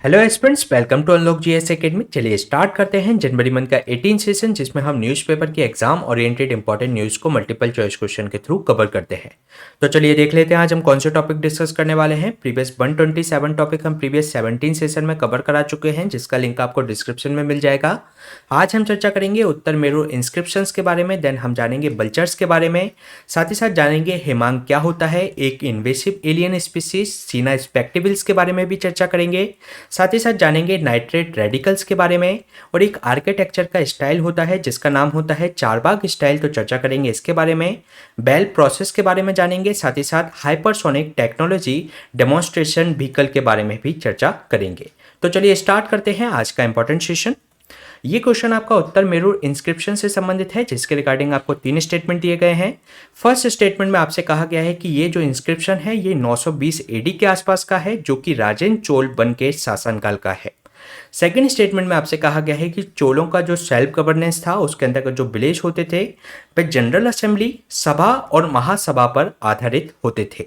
Hello aspirants, welcome to Unlock GS Academy. चलिए start करते हैं जनवरी मंथ का 18 सेशन, जिसमें हम न्यूज़पेपर की एग्जाम ओरिएंटेड इंपॉर्टेंट न्यूज़ को मल्टीपल चॉइस क्वेश्चन के थ्रू कवर करते हैं। तो चलिए देख लेते हैं आज हम कौन से टॉपिक डिस्कस करने वाले हैं। प्रीवियस 127 टॉपिक हम प्रीवियस 17 सेशन में कवर करा चुके हैं, जिसका लिंक आपको डिस्क्रिप्शन में मिल जाएगा। आज हम चर्चा करेंगे उत्तर मेरू इंस्क्रिप्शंस के बारे में, देन हम जानेंगे बल्चर्स के बारे में, साथ ही साथ जानेंगे हेमांग क्या होता है, एक इन्वेसिव एलियन स्पीसीज सीना स्पेक्टिवल्स के बारे में भी चर्चा करेंगे। साथ ही साथ जानेंगे नाइट्रेट रेडिकल्स के बारे में, और एक आर्किटेक्चर का स्टाइल होता है जिसका नाम होता है चारबाग स्टाइल, तो चर्चा करेंगे इसके बारे में। बेल प्रोसेस के बारे में जानेंगे, साथ ही साथ हाइपरसोनिक टेक्नोलॉजी डेमोन्स्ट्रेशन व्हीकल के बारे में भी चर्चा करेंगे। तो चलिए स्टार्ट करते हैं आज का इंपॉर्टेंट सेशन। ये क्वेश्चन आपका उत्तर मेरू इंस्क्रिप्शन से संबंधित है, जिसके रिगार्डिंग आपको 3 स्टेटमेंट दिए गए हैं। फर्स्ट स्टेटमेंट में आपसे कहा गया है कि ये जो इंस्क्रिप्शन है ये 920 एडी के आसपास का है, जो कि राजेंद्र चोल वन के शासनकाल का है। सेकेंड स्टेटमेंट में आपसे कहा गया है कि चोलों का जो सेल्फ गवर्नेंस था उसके अंतर्गत जो विलेज होते थे वे जनरल असेंबली, सभा और महासभा पर आधारित होते थे।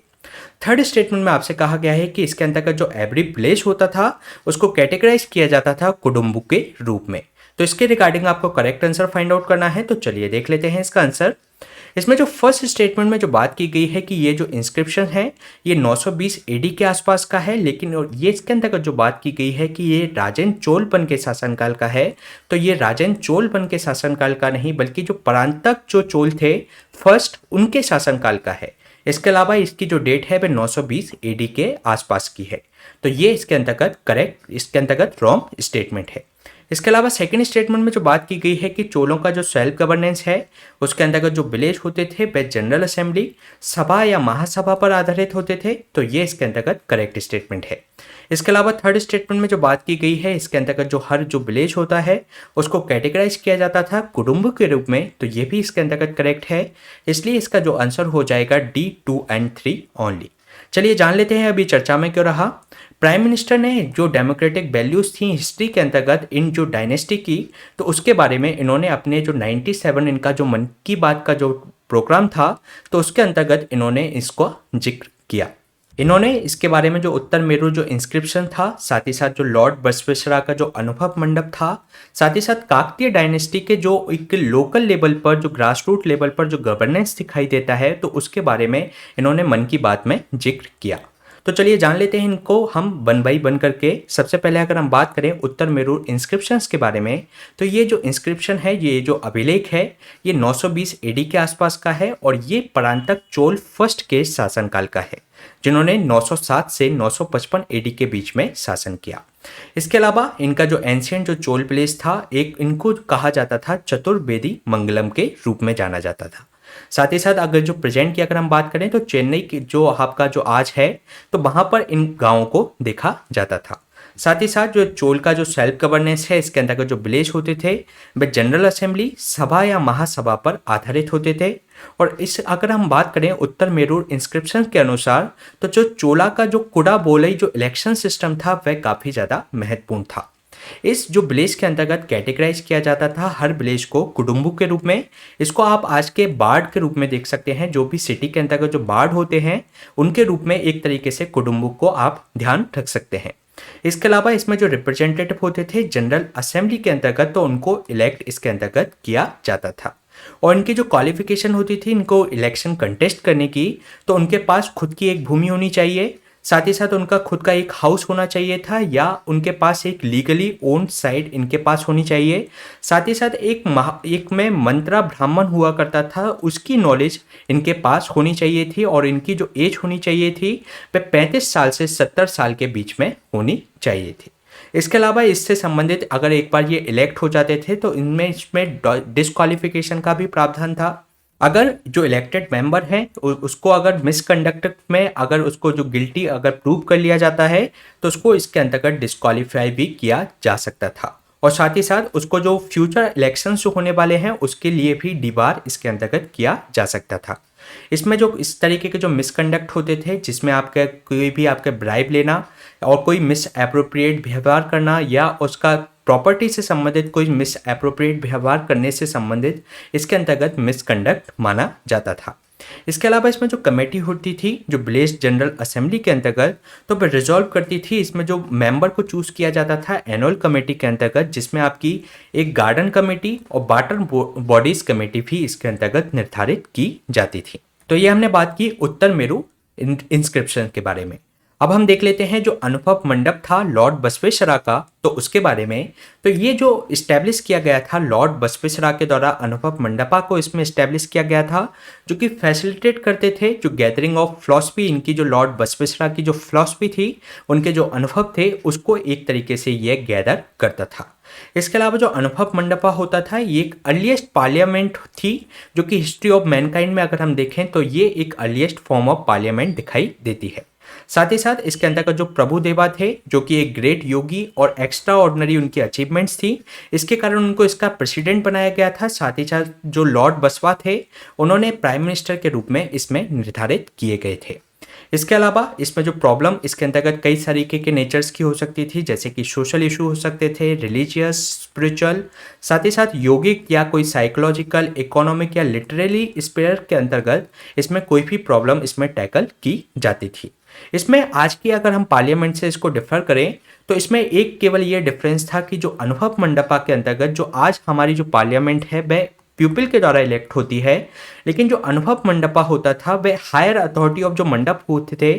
थर्ड स्टेटमेंट में आपसे कहा गया है कि इसके अंतर्गत जो एवरी विलेज होता था उसको कैटेगराइज किया जाता था कुडुम्बु के रूप में। तो इसके रिगार्डिंग आपको करेक्ट आंसर फाइंड आउट करना है। तो चलिए देख लेते हैं इसका आंसर। इसमें जो फर्स्ट स्टेटमेंट में जो बात की गई है कि ये जो इंस्क्रिप्शन है ये 920 एडी के आसपास का है, लेकिन और ये इसके अंतर्गत जो बात की गई है कि ये राजेंद्र चोलपन के शासनकाल का है, तो ये राजेंद्र चोलपन के शासनकाल का नहीं बल्कि जो परांतक जो चोल थे फर्स्ट उनके शासनकाल का है। इसके अलावा इसकी जो डेट है वह 920 एडी के आसपास की है। तो ये इसके अंतर्गत करेक्ट, इसके अंतर्गत रॉन्ग स्टेटमेंट है। इसके अलावा सेकंड स्टेटमेंट में जो बात की गई है कि चोलों का जो सेल्फ गवर्नेंस है उसके अंतर्गत जो विलेज होते थे वे जनरल असेंबली, सभा या महासभा पर आधारित होते थे, तो ये इसके अंतर्गत करेक्ट स्टेटमेंट है। इसके अलावा थर्ड स्टेटमेंट में जो बात की गई है इसके अंतर्गत जो हर जो विलेज होता है उसको कैटेगराइज किया जाता था कुडुम्ब के रूप में, तो ये भी इसके अंतर्गत करेक्ट है। इसलिए इसका जो आंसर हो जाएगा D 2 and 3 ओनली। चलिए जान लेते हैं अभी चर्चा में क्यों रहा। प्राइम मिनिस्टर ने जो डेमोक्रेटिक वैल्यूज़ थी हिस्ट्री के अंतर्गत इन जो डायनेस्टी की, तो उसके बारे में इन्होंने अपने जो 97 इनका जो मन की बात का जो प्रोग्राम था तो उसके अंतर्गत इन्होंने इसको जिक्र किया। इन्होंने इसके बारे में जो उत्तर मेरू जो इंस्क्रिप्शन था, साथ ही साथ जो लॉर्ड बसवेश्वरा का जो अनुभव मंडप था, साथ ही साथ काकतीय डायनेस्टी के जो एक लोकल लेवल पर जो ग्रास रूट लेवल पर जो गवर्नेंस दिखाई देता है, तो उसके बारे में इन्होंने मन की बात में जिक्र किया। तो चलिए जान लेते हैं इनको हम वन बाई वन करके। सबसे पहले अगर हम बात करें उत्तर मेरू इंस्क्रिप्शंस के बारे में, तो ये जो इंस्क्रिप्शन है, ये जो अभिलेख है, ये 920 एडी के आसपास का है और ये परांतक चोल फर्स्ट के शासनकाल का है, जिन्होंने 907 से 955 एडी के बीच में शासन किया। इसके अलावा इनका जो एंशियंट जो चोल प्लेस था, एक इनको कहा जाता था चतुर्वेदी मंगलम के रूप में जाना जाता था। साथ ही साथ अगर जो प्रेजेंट की अगर हम बात करें तो चेन्नई की जो आपका जो आज है, तो वहाँ पर इन गाँवों को देखा जाता था। साथ ही साथ जो चोल का जो सेल्फ गवर्नेंस है इसके अंतर्गत जो विलेज होते थे वे जनरल असेंबली, सभा या महासभा पर आधारित होते थे। और इस अगर हम बात करें उत्तर मेरू इंस्क्रिप्शन के अनुसार, तो जो चोला का जो कुडा बोलई जो इलेक्शन सिस्टम था वह काफ़ी ज़्यादा महत्वपूर्ण था। इस जो विलेज के अंतर्गत कैटेगराइज किया जाता था हर विलेज को कुडुम्बु के रूप में। इसको आप आज के बार्ड के रूप में देख सकते हैं, जो भी सिटी के अंतर्गत जो बार्ड होते हैं उनके रूप में एक तरीके से कुडुम्बु को आप ध्यान रख सकते हैं। इसके अलावा इसमें जो रिप्रेजेंटेटिव होते थे जनरल असेंबली के अंतर्गत, तो उनको इलेक्ट इसके अंतर्गत किया जाता था। और इनकी जो क्वालिफिकेशन होती थी इनको इलेक्शन कंटेस्ट करने की, तो उनके पास खुद की एक भूमि होनी चाहिए, साथ ही साथ उनका खुद का एक हाउस होना चाहिए था, या उनके पास एक लीगली ओन्ड साइट इनके पास होनी चाहिए। साथ ही साथ एक में मंत्रा ब्राह्मण हुआ करता था, उसकी नॉलेज इनके पास होनी चाहिए थी, और इनकी जो एज होनी चाहिए थी वह 35 साल से 70 साल के बीच में होनी चाहिए थी। इसके अलावा इससे संबंधित अगर एक बार ये इलेक्ट हो जाते थे तो इसमें डिस्क्वालिफिकेशन का भी प्रावधान था। अगर जो इलेक्टेड मेंबर है उसको अगर मिसकंडक्ट में अगर उसको जो गिल्टी अगर प्रूव कर लिया जाता है तो उसको इसके अंतर्गत डिस्क्वालीफाई भी किया जा सकता था। और साथ ही साथ उसको जो फ्यूचर इलेक्शंस जो होने वाले हैं उसके लिए भी डिबार इसके अंतर्गत किया जा सकता था। इसमें जो इस तरीके के जो मिसकंडक्ट होते थे, जिसमें आपका कोई भी आपका ब्राइब लेना और कोई मिस एप्रोप्रिएट व्यवहार करना, या उसका प्रॉपर्टी से संबंधित कोई मिस एप्रोप्रिएट व्यवहार करने से संबंधित इसके अंतर्गत मिसकंडक्ट माना जाता था। इसके अलावा इसमें जो कमेटी होती थी जो विलेज जनरल असेंबली के अंतर्गत, तो वह रिजॉल्व करती थी। इसमें जो मेंबर को चूज किया जाता था एनुअल कमेटी के अंतर्गत, जिसमें आपकी एक गार्डन कमेटी और वाटर बॉडीज कमेटी भी इसके अंतर्गत निर्धारित की जाती थी। तो ये हमने बात की उत्तर मेरु इंस्क्रिप्शन के बारे में। अब हम देख लेते हैं जो अनुभव मंडप था लॉर्ड बसवेश्वरा का, तो उसके बारे में। तो ये जो इस्टेब्लिश किया गया था लॉर्ड बसवेश्वरा के द्वारा अनुभव मंडपा को इसमें इस्टेब्लिश किया गया था, जो कि फैसिलिटेट करते थे जो गैदरिंग ऑफ फिलॉसफी, इनकी जो लॉर्ड बसवेश्वरा की जो फिलॉसफी थी, उनके जो अनुभव थे उसको एक तरीके से ये गैदर करता था। इसके अलावा जो अनुभव मंडपा होता था ये एक अर्लीस्ट पार्लियामेंट थी, जो कि हिस्ट्री ऑफ मैनकाइंड में अगर हम देखें तो ये एक अर्लीस्ट फॉर्म ऑफ पार्लियामेंट दिखाई देती है। साथ ही साथ इसके अंतर्गत जो प्रभु देवा थे, जो कि एक ग्रेट योगी और एक्स्ट्रा ऑर्डिनरी उनकी अचीवमेंट्स थी, इसके कारण उनको इसका प्रेसिडेंट बनाया गया था। साथ ही साथ जो लॉर्ड बसवा थे उन्होंने प्राइम मिनिस्टर के रूप में इसमें निर्धारित किए गए थे। इसके अलावा इसमें जो प्रॉब्लम इसके अंतर्गत कई तरीके के नेचर्स की हो सकती थी, जैसे कि सोशल इशू हो सकते थे, रिलीजियस, स्पिरिचुअल, साथ ही साथ योगिक या कोई साइकोलॉजिकल, इकोनॉमिक या लिटरेरी स्पेयर के अंतर्गत इसमें कोई भी प्रॉब्लम इसमें टैकल की जाती थी। इसमें आज की अगर हम पार्लियामेंट से इसको डिफर करें तो इसमें एक केवल ये डिफरेंस था कि जो अनुभव मंडपा के अंतर्गत जो आज हमारी जो पार्लियामेंट है वह पीपल के द्वारा इलेक्ट होती है, लेकिन जो अनुभव मंडपा होता था वह हायर अथॉरिटी ऑफ जो मंडप होते थे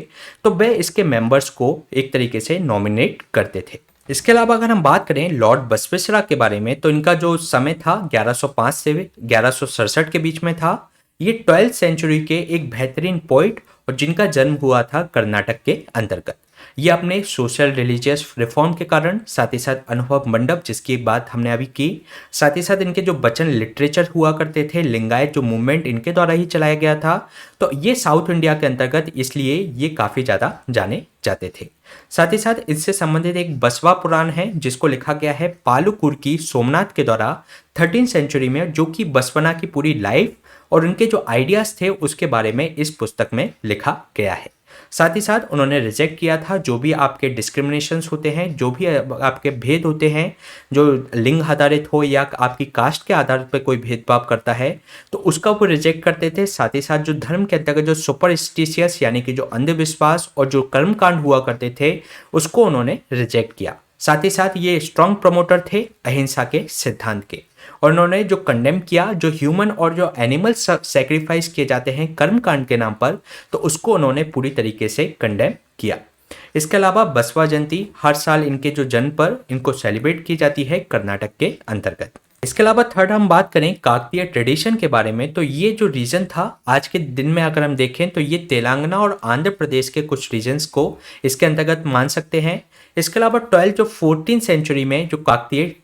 तो वह इसके मेंबर्स को एक तरीके से नॉमिनेट करते थे। इसके अलावा अगर हम बात करें लॉर्ड बसवेश्वरा के बारे में, तो इनका जो समय था 1105 से 1167 के बीच में था। ये 12th सेंचुरी के एक बेहतरीन पोइट और जिनका जन्म हुआ था कर्नाटक के अंतर्गत। ये अपने सोशल रिलीजियस रिफॉर्म के कारण, साथ ही साथ अनुभव मंडप जिसकी बात हमने अभी की, साथ ही साथ इनके जो वचन लिटरेचर हुआ करते थे, लिंगायत जो मूवमेंट इनके द्वारा ही चलाया गया था, तो ये साउथ इंडिया के अंतर्गत इसलिए ये काफ़ी ज़्यादा जाने जाते थे। साथ ही साथ इससे संबंधित एक बसवा पुराण है जिसको लिखा गया है पालुकुर की सोमनाथ के द्वारा 13th सेंचुरी में, जो कि बसवना की पूरी लाइफ और उनके जो आइडियाज़ थे उसके बारे में इस पुस्तक में लिखा गया है। साथ ही साथ उन्होंने रिजेक्ट किया था जो भी आपके डिस्क्रिमिनेशंस होते हैं, जो भी आपके भेद होते हैं, जो लिंग आधारित हो या आपकी कास्ट के आधार पर कोई भेदभाव करता है, तो उसका वो रिजेक्ट करते थे। साथ ही साथ जो धर्म के अंतर्गत जो सुपरस्टिशियस यानी कि जो अंधविश्वास और जो कर्मकांड हुआ करते थे उसको उन्होंने रिजेक्ट किया। साथ ही साथ ये स्ट्रॉन्ग प्रमोटर थे अहिंसा के सिद्धांत के, और उन्होंने जो कंडेम किया जो ह्यूमन और जो एनिमल सेक्रीफाइस किए जाते हैं कर्मकांड के नाम पर, तो उसको उन्होंने पूरी तरीके से कंडेम किया। इसके अलावा बसवा जयंती हर साल इनके जो जन्म पर इनको सेलिब्रेट की जाती है कर्नाटक के अंतर्गत। इसके अलावा थर्ड हम बात करें काकतीय ट्रेडिशन के बारे में, तो ये जो रीजन था आज के दिन में अगर हम देखें तो ये तेलंगाना और आंध्र प्रदेश के कुछ रीजन्स को इसके अंतर्गत मान सकते हैं। इसके अलावा 14th सेंचुरी में जो काकतीय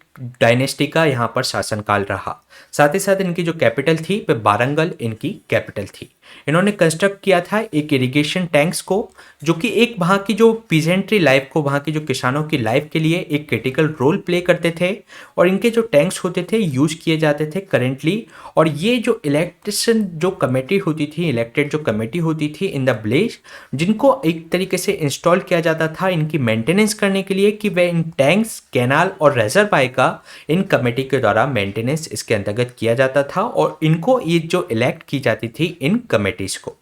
डायनेस्टी का यहाँ पर शासनकाल रहा। साथ ही साथ इनकी जो कैपिटल थी वह वारंगल इनकी कैपिटल थी। इन्होंने कंस्ट्रक्ट किया था एक इरिगेशन टैंक्स को, जो कि एक वहाँ की जो पीजेंट्री लाइफ को, वहाँ की जो किसानों की लाइफ के लिए एक क्रिटिकल रोल प्ले करते थे, और इनके जो टैंक्स होते थे यूज किए जाते थे करेंटली। और ये जो इलेक्ट्रिशन जो कमेटी होती थी, इलेक्टेड जो कमेटी होती थी इन द विलेज, जिनको एक तरीके से इंस्टॉल किया जाता था इनकी मेंटेनेंस करने के लिए, कि वह इन टैंक्स, कैनाल और रेजरवायर का इन कमेटी के द्वारा मेंटेनेंस इसके अंतर्गत किया जाता था, और इनको ये जो इलेक्ट की जाती थी इन कमेटीज को।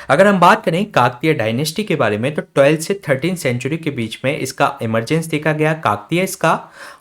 अगर हम बात करें काकतीय डायनेस्टी के बारे में, तो 12th से 13th सेंचुरी के बीच में इसका इमरजेंस देखा गया काकतीय इसका।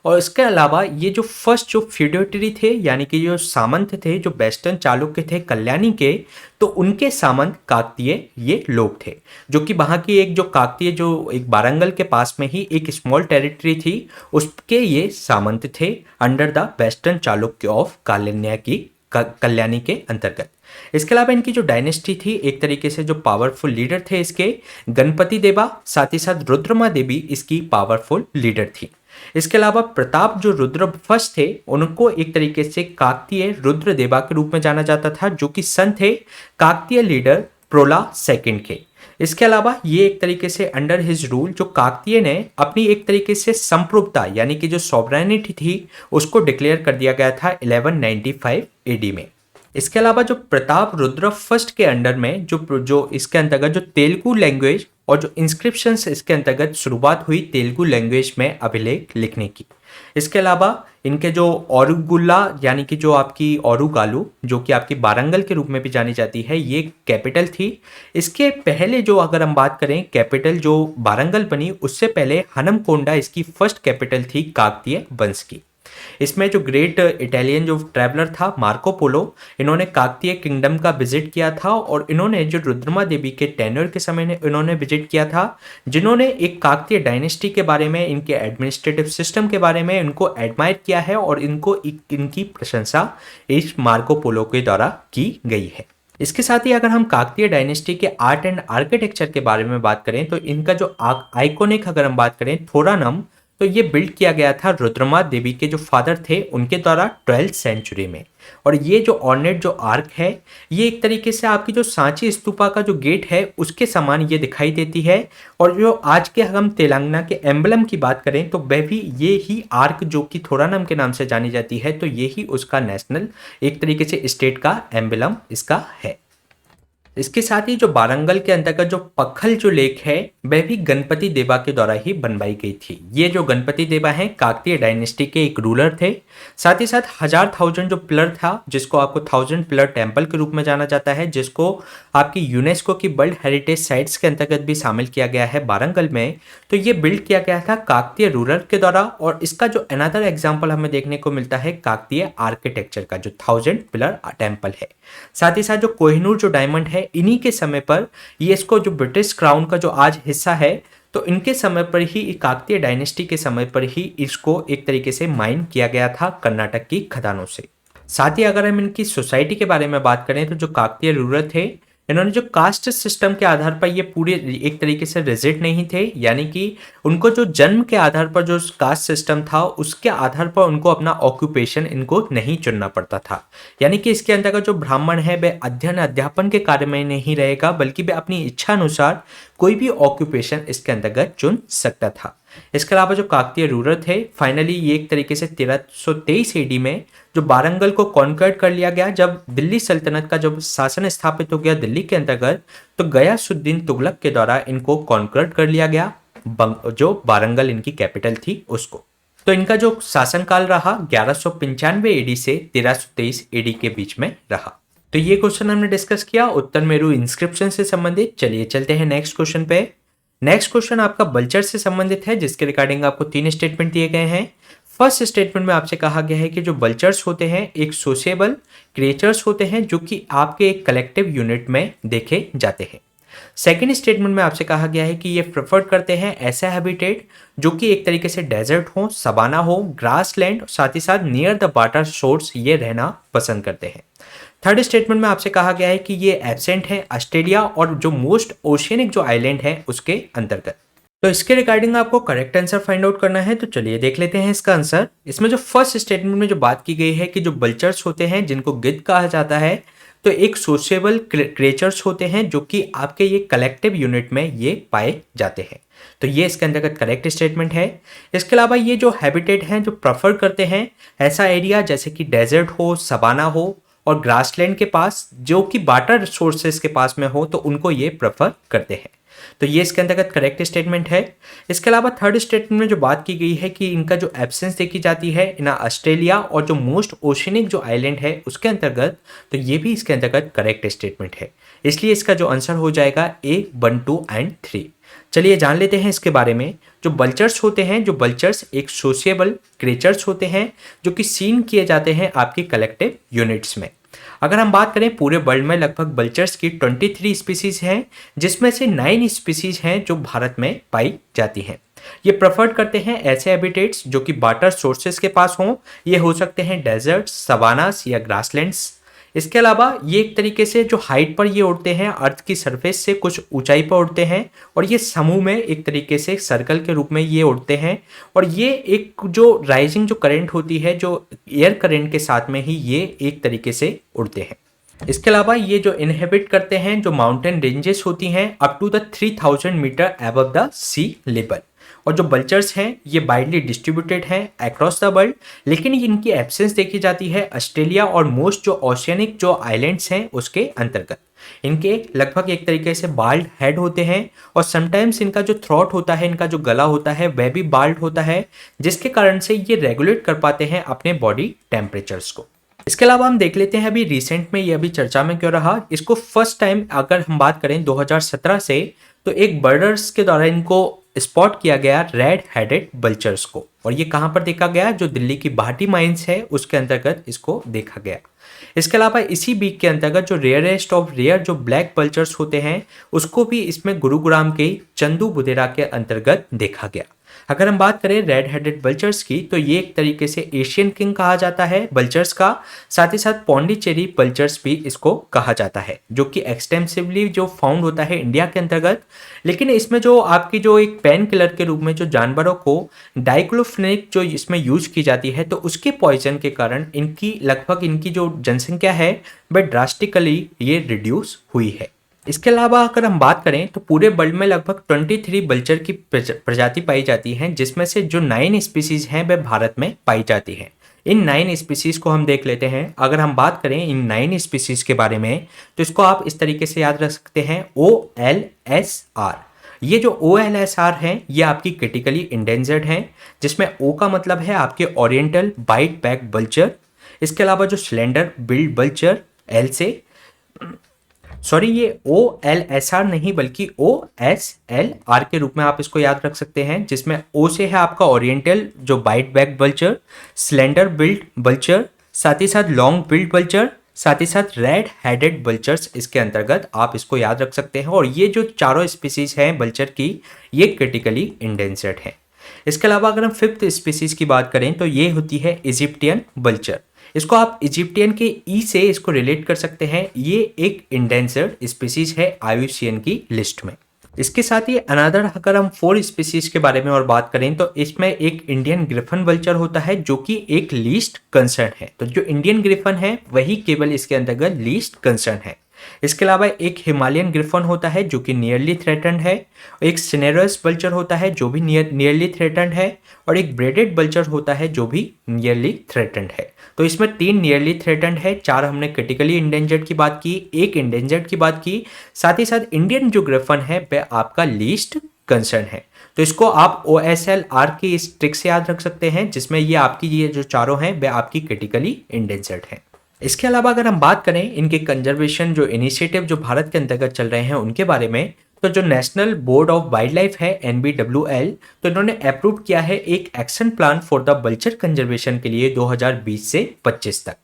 और इसके अलावा ये जो फर्स्ट जो फ्यूडेटरी थे यानी कि जो सामंत थे, जो वेस्टर्न चालुक्य थे कल्याणी के, तो उनके सामंत काकतीय ये लोग थे, जो कि वहाँ की एक जो काकतीय जो एक वारंगल के पास में ही एक स्मॉल टेरिटरी थी उसके ये सामंत थे under the western Chalukya of Kalyani के अंतर्गत। इसके अलावा इनकी जो डायनेस्टी थी एक तरीके से जो पावरफुल लीडर थे इसके गणपति देवा, साथ ही साथ रुद्रमा देवी इसकी पावरफुल लीडर थी। इसके अलावा प्रताप जो रुद्र फर्स्ट थे उनको एक तरीके से काकतीय रुद्र देवा के रूप में जाना जाता था, जो कि सन थे काकतीय लीडर प्रोला सेकंड के। इसके अलावा ये एक तरीके से अंडर हिज रूल जो काकतीय ने अपनी एक तरीके से संप्रभुता यानी कि जो सॉवरेनिटी थी उसको डिक्लेयर कर दिया गया था 1195 एडी में। इसके अलावा जो प्रताप रुद्र फर्स्ट के अंडर में जो इसके अंतर्गत जो तेलुगु लैंग्वेज और जो इंस्क्रिप्शंस इसके अंतर्गत शुरुआत हुई तेलुगु लैंग्वेज में अभिलेख लिखने की। इसके अलावा इनके जो औरुगुल्ला यानी कि जो आपकी औरुगालू जो कि आपकी वारंगल के रूप में भी जानी जाती है, ये कैपिटल थी। इसके पहले जो अगर हम बात करें कैपिटल जो वारंगल बनी, उससे पहले हनमकोंडा इसकी फर्स्ट कैपिटल थी काकतीय वंश की। इसमें जो ग्रेट इटालियन जो ट्रैवलर था मार्को पोलो, इन्होंने काकतीय किंगडम का विजिट किया था और इन्होंने जो रुद्रमा देवी के टेन्योर के समय ने इन्होंने विजिट किया था, जिन्होंने एक काकतीय डायनेस्टी के बारे में, इनके एडमिनिस्ट्रेटिव सिस्टम के बारे में इनको एडमायर किया है और इनको इनकी प्रशंसा इस मार्को पोलो के द्वारा की गई है। इसके साथ ही अगर हम काकतीय डायनेस्टी के आर्ट एंड आर्किटेक्चर के बारे में बात करें तो इनका जो आइकॉनिक अगर हम बात करें थोरानम, तो ये बिल्ड किया गया था रुद्रमा देवी के जो फादर थे उनके द्वारा 12th सेंचुरी में। और ये जो ऑर्नेट जो आर्क है, ये एक तरीके से आपकी जो सांची स्तूपा का जो गेट है उसके समान ये दिखाई देती है। और जो आज के हम तेलंगाना के एम्बलम की बात करें तो वह भी ये ही आर्क जो कि थोरानम के नाम से जानी जाती है, तो ये ही उसका नेशनल एक तरीके से स्टेट का एम्बलम इसका है। इसके साथ ही जो वारंगल के अंतर्गत जो पखल जो लेक है वह भी गणपति देवा के द्वारा ही बनवाई गई थी। ये जो गणपति देवा हैं काकतीय डायनेस्टी के एक रूलर थे। साथ ही साथ 1000 जो पिलर था, जिसको आपको 1000 पिलर टेम्पल के रूप में जाना जाता है, जिसको आपकी यूनेस्को की वर्ल्ड हेरिटेज साइट्स के अंतर्गत भी शामिल किया गया है वारंगल में। तो ये बिल्ड किया गया था काकतीय रूलर के द्वारा। और इसका जो अनदर एग्जाम्पल हमें देखने को मिलता है काकतीय आर्किटेक्चर का, जो 1000 पिलर टेम्पल है। साथ ही साथ जो कोहिनूर जो डायमंड है, इन्हीं के समय पर ये इसको जो ब्रिटिश क्राउन का जो आज हिस्सा है, तो इनके समय पर ही काकतीय डायनेस्टी के समय पर ही इसको एक तरीके से माइन किया गया था कर्नाटक की खदानों से। साथ ही अगर हम इनकी सोसाइटी के बारे में बात करें तो जो काकतीय रूलर थे, इन्होंने जो कास्ट सिस्टम के आधार पर ये पूरे एक तरीके से रिजिड नहीं थे, यानी कि उनको जो जन्म के आधार पर जो कास्ट सिस्टम था उसके आधार पर उनको अपना ऑक्यूपेशन इनको नहीं चुनना पड़ता था। यानी कि इसके अंतर्गत जो ब्राह्मण है वह अध्ययन अध्यापन के कार्य में नहीं रहेगा, बल्कि वह अपनी इच्छा अनुसार कोई भी ऑक्यूपेशन इसके अंतर्गत चुन सकता था। इसके अलावा जो काकतीय रूलर थे, फाइनली ये एक तरीके से 1323 एडी में जो वारंगल को कॉन्कर्ड कर लिया गया। जब दिल्ली सल्तनत का जब शासन स्थापित हो गया दिल्ली के अंतर्गत, तो गयासुद्दीन तुगलक के द्वारा इनको कॉन्कर्ड कर लिया गया, जो वारंगल इनकी कैपिटल थी उसको। तो इनका जो शासनकाल रहा 1195 एडी से 1323 एडी के बीच में रहा। तो ये क्वेश्चन हमने डिस्कस किया उत्तर मेरू इंस्क्रिप्शन से संबंधित। चलिए चलते हैं नेक्स्ट क्वेश्चन पे। नेक्स्ट क्वेश्चन आपका बल्चर से संबंधित है, जिसके रिगार्डिंग आपको 3 स्टेटमेंट दिए गए हैं। फर्स्ट स्टेटमेंट में आपसे कहा गया है कि जो बल्चर्स होते हैं एक सोशेबल क्रिएचर्स होते हैं जो कि आपके एक कलेक्टिव यूनिट में देखे जाते हैं। सेकेंड स्टेटमेंट में आपसे कहा गया है कि ये प्रेफर करते हैं ऐसा हैबिटेट जो कि एक तरीके से डेजर्ट हो, सवाना हो, ग्रास लैंड, साथ ही साथ नियर द वाटर सोर्स ये रहना पसंद करते हैं। थर्ड स्टेटमेंट में आपसे कहा गया है कि ये एब्सेंट है ऑस्ट्रेलिया और जो मोस्ट ओशियनिक जो आइलैंड है उसके अंतर्गत। तो इसके रिगार्डिंग आपको करेक्ट आंसर फाइंड आउट करना है, तो चलिए देख लेते हैं इसका आंसर। इसमें जो फर्स्ट स्टेटमेंट में जो बात की गई है कि जो बल्चर्स होते हैं जिनको गिद्ध कहा जाता है, तो एक सोशेबल क्रिएचर्स होते हैं जो कि आपके ये कलेक्टिव यूनिट में ये पाए जाते हैं। तो ये इसके अंतर्गत करेक्ट स्टेटमेंट है। इसके अलावा ये जो हैबिटेट हैं जो प्रेफर करते हैं ऐसा एरिया जैसे कि डेजर्ट हो, सवाना हो और ग्रासलैंड के पास जो कि वाटर सोर्सेस के पास में हो, तो उनको ये प्रेफर करते हैं। तो ये इसके अंतर्गत करेक्ट स्टेटमेंट है। इसके अलावा थर्ड स्टेटमेंट में जो बात की गई है कि इनका जो एब्सेंस देखी जाती है इन ऑस्ट्रेलिया और जो मोस्ट ओशियनिक जो आइलैंड है उसके अंतर्गत, तो ये भी इसके अंतर्गत करेक्ट स्टेटमेंट है। इसलिए इसका जो आंसर हो जाएगा A, 1, 2 एंड 3। चलिए जान लेते हैं इसके बारे में। जो बल्चर्स होते हैं, जो बल्चर्स एक सोशिएबल क्रिएचर्स होते हैं जो कि सीन किए जाते हैं आपकी कलेक्टिव यूनिट्स में। अगर हम बात करें पूरे वर्ल्ड में लगभग बल्चर्स की 23 स्पीसीज हैं, जिसमें से 9 स्पीसीज हैं जो भारत में पाई जाती हैं। ये प्रेफर्ड करते हैं ऐसे हैबिटेट्स जो कि वाटर सोर्सेस के पास हों। ये हो सकते हैं डेजर्ट, सवानास या ग्रासलैंड्स। इसके अलावा ये एक तरीके से जो हाइट पर ये उड़ते हैं, अर्थ की सरफेस से कुछ ऊंचाई पर उड़ते हैं और ये समूह में एक तरीके से सर्कल के रूप में ये उड़ते हैं। और ये एक जो राइजिंग जो करंट होती है, जो एयर करंट के साथ में ही ये एक तरीके से उड़ते हैं। इसके अलावा ये जो इनहेबिट करते हैं जो माउंटेन रेंजेस होती हैं up to the 3000 metre above the sea level. और जो बल्चर्स हैं ये वाइडली डिस्ट्रीब्यूटेड हैं अक्रॉस द वर्ल्ड, लेकिन इनकी एब्सेंस देखी जाती है ऑस्ट्रेलिया और मोस्ट जो ओशियनिक जो आइलैंड्स हैं उसके अंतर्गत। इनके लगभग एक तरीके से बाल्ड हेड होते हैं और समटाइम्स इनका जो थ्रोट होता है, इनका जो गला होता है वह भी बाल्ड होता है, जिसके कारण से ये रेगुलेट कर पाते हैं अपने बॉडी टेम्परेचर्स को। इसके अलावा हम देख लेते हैं अभी रिसेंट में ये अभी चर्चा में क्यों रहा। इसको फर्स्ट टाइम अगर हम बात करें 2017 से, तो एक बर्डर्स के द्वारा इनको स्पॉट किया गया रेड हेडेड बल्चर्स को, और ये कहाँ पर देखा गया, जो दिल्ली की भाटी माइंस है उसके अंतर्गत इसको देखा गया। इसके अलावा इसी वीक के अंतर्गत जो रेयरेस्ट ऑफ रेयर जो ब्लैक बल्चर्स होते हैं उसको भी इसमें गुरुग्राम के चंदू बुदेरा के अंतर्गत देखा गया। अगर हम बात करें रेड हेडेड बल्चर्स की, तो ये एक तरीके से एशियन किंग कहा जाता है बल्चर्स का, साथ ही साथ पौंडीचेरी बल्चर्स भी इसको कहा जाता है, जो कि एक्सटेंसिवली जो फाउंड होता है इंडिया के अंतर्गत। लेकिन इसमें जो आपकी जो एक पेन किलर के रूप में जो जानवरों को डाइक्लोफिनेक जो इसमें यूज की जाती है, तो उसके पॉइजन के कारण इनकी लगभग इनकी जो जनसंख्या है वह ड्रास्टिकली ये रिड्यूस हुई है। इसके अलावा अगर हम बात करें तो पूरे वर्ल्ड में लगभग 23 बल्चर की प्रजाति पाई जाती हैं, जिसमें से जो 9 स्पीसीज हैं वह भारत में पाई जाती हैं। इन 9 स्पीसीज को हम देख लेते हैं। अगर हम बात करें इन 9 स्पीसीज के बारे में, तो इसको आप इस तरीके से याद रख सकते हैं OLSR। ये जो OLSR हैं ये आपकी क्रिटिकली इंडेंजर्ड हैं, जिसमें O का मतलब है आपके ओरिएंटल बाइट बैक बल्चर। इसके अलावा जो स्लेंडर बिल्ड बल्चर L से, सॉरी ये OLSR नहीं बल्कि OSLR के रूप में आप इसको याद रख सकते हैं, जिसमें O से है आपका ओरिएंटल जो बाइट बैक बल्चर, स्लेंडर बिल्ड बल्चर, साथ ही साथ लॉन्ग बिल्ड बल्चर, साथ ही साथ रेड हेडेड बल्चर्स इसके अंतर्गत आप इसको याद रख सकते हैं। और ये जो चारों स्पीसीज हैं बल्चर की, ये क्रिटिकली इंडेंजर्ड हैं। इसके अलावा अगर हम 5th स्पीसीज की बात करें तो ये होती है इजिप्टियन बल्चर। इसको आप इजिप्टियन के ई से इसको रिलेट कर सकते हैं। ये एक इंडेंजर्ड स्पीसीज है IUCN की लिस्ट में। इसके साथ ही अनदर अगर हम 4 स्पीसीज के बारे में और बात करें तो इसमें एक इंडियन ग्रिफन बल्चर होता है, जो कि एक लीस्ट कंसर्न है। तो जो इंडियन ग्रिफन है वही केवल इसके अंतर्गत लीस्ट कंसर्न है। इसके अलावा एक हिमालयन ग्रिफन होता है जो कि नियरली थ्रेटन्ड है, एक सिनेरस बल्चर होता है जो भी नियरली थ्रेटन्ड है, और एक ब्रेडेड बल्चर होता है जो भी नियरली थ्रेटन्ड है। तो इसमें 3 नियरली थ्रेटन्ड है, 4 हमने क्रिटिकली इंडेंजर्ड की बात की, 1 इंडेंजर्ड की बात की, साथ ही साथ इंडियन जो ग्रिफन है वह आपका लीस्ट कंसर्न है। तो इसको आप OSLR की इस ट्रिक से याद रख सकते हैं, जिसमें ये आपकी ये जो चारों हैं वह आपकी क्रिटिकली इंडेंजर्ड हैं। इसके अलावा अगर हम बात करें इनके कंजर्वेशन जो इनिशिएटिव जो भारत के अंतर्गत चल रहे हैं उनके बारे में, तो जो national board of wild life है NBWL, तो इन्होंने अप्रूव किया है एक action plan for the vulture conservation के लिए 2020 से 25 तक।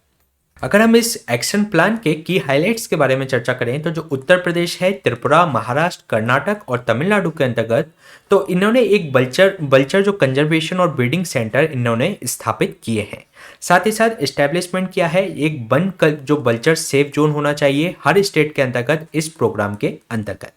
अगर हम इस एक्शन प्लान के की हाइलाइट्स के बारे में चर्चा करें तो जो उत्तर प्रदेश है, त्रिपुरा, महाराष्ट्र, कर्नाटक और तमिलनाडु के अंतर्गत, तो इन्होंने एक बल्चर जो कंजर्वेशन और ब्रीडिंग सेंटर इन्होंने स्थापित किए हैं। साथ ही साथ इस्टेब्लिशमेंट किया है एक जो बल्चर सेफ जोन होना चाहिए हर स्टेट के अंतर्गत इस प्रोग्राम के अंतर्गत।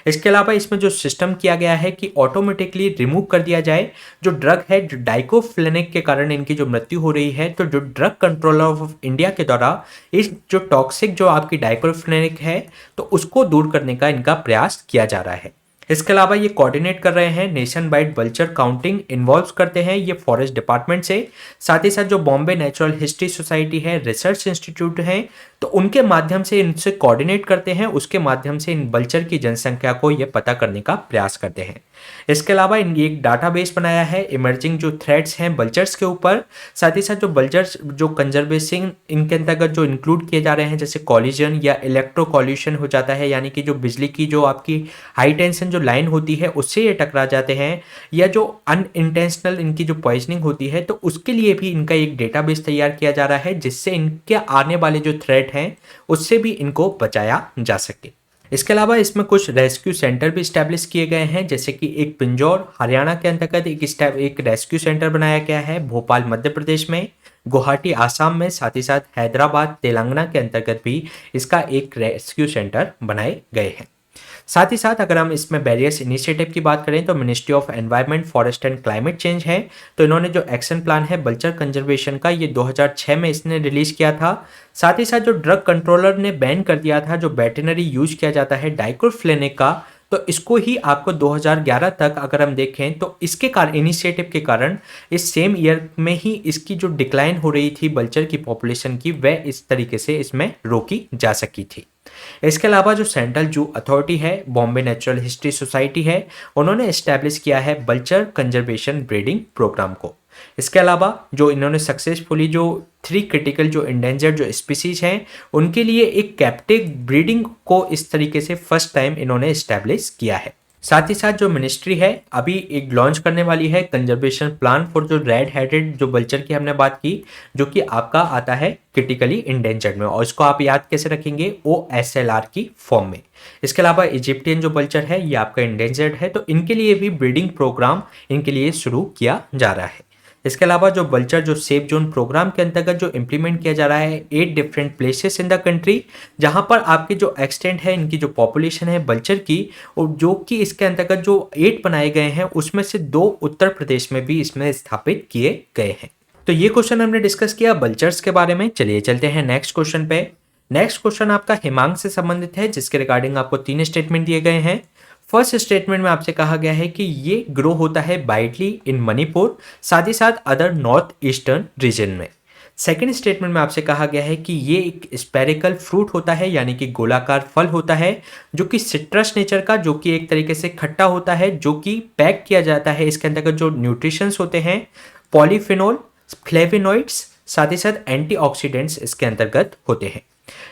इसके अलावा इसमें जो सिस्टम किया गया है कि ऑटोमेटिकली रिमूव कर दिया जाए जो ड्रग है, जो डाइक्लोफिनेक के कारण इनकी जो मृत्यु हो रही है, तो जो ड्रग कंट्रोलर ऑफ इंडिया के द्वारा इस जो टॉक्सिक जो आपकी डाइक्लोफिनेक है तो उसको दूर करने का इनका प्रयास किया जा रहा है। इसके अलावा ये कोऑर्डिनेट कर रहे हैं नेशन वाइड बल्चर काउंटिंग इन्वॉल्व करते हैं ये फॉरेस्ट डिपार्टमेंट से, साथ ही साथ जो बॉम्बे नेचुरल हिस्ट्री सोसाइटी है, रिसर्च इंस्टीट्यूट है, तो उनके माध्यम से इनसे कोऑर्डिनेट करते हैं, उसके माध्यम से इन बल्चर की जनसंख्या को ये पता करने का प्रयास करते हैं। इसके अलावा इन एक डाटाबेस बनाया है इमर्जिंग जो थ्रेट्स हैं बल्चर्स के ऊपर, साथ ही साथ जो बल्चर्स जो कंजर्वेशन इनके अंतर्गत जो इंक्लूड किए जा रहे हैं, जैसे कॉलिजन या इलेक्ट्रो कॉल्यूशन हो जाता है, यानी कि जो बिजली की जो आपकी हाई टेंशन जो लाइन होती है उससे ये टकरा जाते हैं, या जो अनइंटेंशनल इनकी जो पॉइजनिंग होती है, तो उसके लिए भी इनका एक डेटाबेस तैयार किया जा रहा है जिससे इनके आने वाले जो थ्रेट हैं उससे भी इनको बचाया जा सके। इसके अलावा इसमें कुछ रेस्क्यू सेंटर भी स्टैब्लिश किए गए हैं, जैसे कि एक पिंजौर हरियाणा के अंतर्गत एक रेस्क्यू सेंटर बनाया गया है, भोपाल मध्य प्रदेश में, गुवाहाटी आसाम में, साथ ही साथ हैदराबाद तेलंगाना के अंतर्गत भी इसका एक रेस्क्यू सेंटर बनाए गए हैं। साथ ही साथ अगर हम इसमें वेरियस इनिशिएटिव की बात करें तो ministry of environment, forest and climate change है, तो इन्होंने जो एक्शन प्लान है बल्चर कंजर्वेशन का ये 2006 में इसने रिलीज किया था। साथ ही साथ जो ड्रग कंट्रोलर ने बैन कर दिया था जो वेटरनरी यूज किया जाता है डाइक्लोफिनेक का, तो इसको ही आपको 2011 तक अगर हम देखें तो इसके कारण इनिशिएटिव के कारण इस सेम ईयर में ही इसकी जो डिक्लाइन हो रही थी बल्चर की पॉपुलेशन की, वह इस तरीके से इसमें रोकी जा सकी थी। इसके अलावा जो सेंट्रल जू अथॉरिटी है, बॉम्बे नेचुरल हिस्ट्री सोसाइटी है, उन्होंने एस्टैब्लिश किया है वल्चर कंजर्वेशन ब्रीडिंग प्रोग्राम को। इसके अलावा जो इन्होंने सक्सेसफुली जो 3 क्रिटिकल जो इंडेंजर्ड जो स्पीसीज हैं उनके लिए एक कैप्टिव ब्रीडिंग को इस तरीके से फर्स्ट टाइम इन्होंने एस्टैब्लिश किया है। साथ ही साथ जो मिनिस्ट्री है अभी एक लॉन्च करने वाली है कंजर्वेशन प्लान फॉर जो रेड हेडेड जो वल्चर की हमने बात की, जो कि आपका आता है क्रिटिकली इंडेंजर्ड में, और इसको आप याद कैसे रखेंगे, OSLR की फॉर्म में। इसके अलावा इजिप्टियन जो वल्चर है ये आपका इंडेंजर्ड है, तो इनके लिए भी ब्रीडिंग प्रोग्राम इनके लिए शुरू किया जा रहा है। इसके अलावा जो वल्चर जो सेफ जोन प्रोग्राम के अंतर्गत जो इम्प्लीमेंट किया जा रहा है 8 different places in the country, जहां पर आपकी जो एक्सटेंट है इनकी जो पॉपुलेशन है वल्चर की, और जो कि इसके अंतर्गत जो 8 बनाए गए हैं उसमें से 2 उत्तर प्रदेश में भी इसमें स्थापित किए गए हैं। तो ये क्वेश्चन हमने डिस्कस किया वल्चर्स के बारे में। चलिए चलते हैं नेक्स्ट क्वेश्चन पे। नेक्स्ट क्वेश्चन आपका हिमांक से संबंधित है, जिसके रिगार्डिंग आपको 3 स्टेटमेंट दिए गए हैं। फर्स्ट स्टेटमेंट में आपसे कहा गया है कि ये ग्रो होता है वाइडली इन मणिपुर, साथ ही साथ अदर नॉर्थ ईस्टर्न रीजन में। सेकेंड स्टेटमेंट में आपसे कहा गया है कि ये एक स्पेरिकल फ्रूट होता है, यानी कि गोलाकार फल होता है, जो कि सिट्रस नेचर का, जो कि एक तरीके से खट्टा होता है, जो कि पैक किया जाता है। इसके अंतर्गत जो न्यूट्रिशंस होते हैं, पॉलीफिनोल, फ्लेविनॉइड्स, साथ ही साथ एंटीऑक्सीडेंट्स इसके अंतर्गत होते हैं।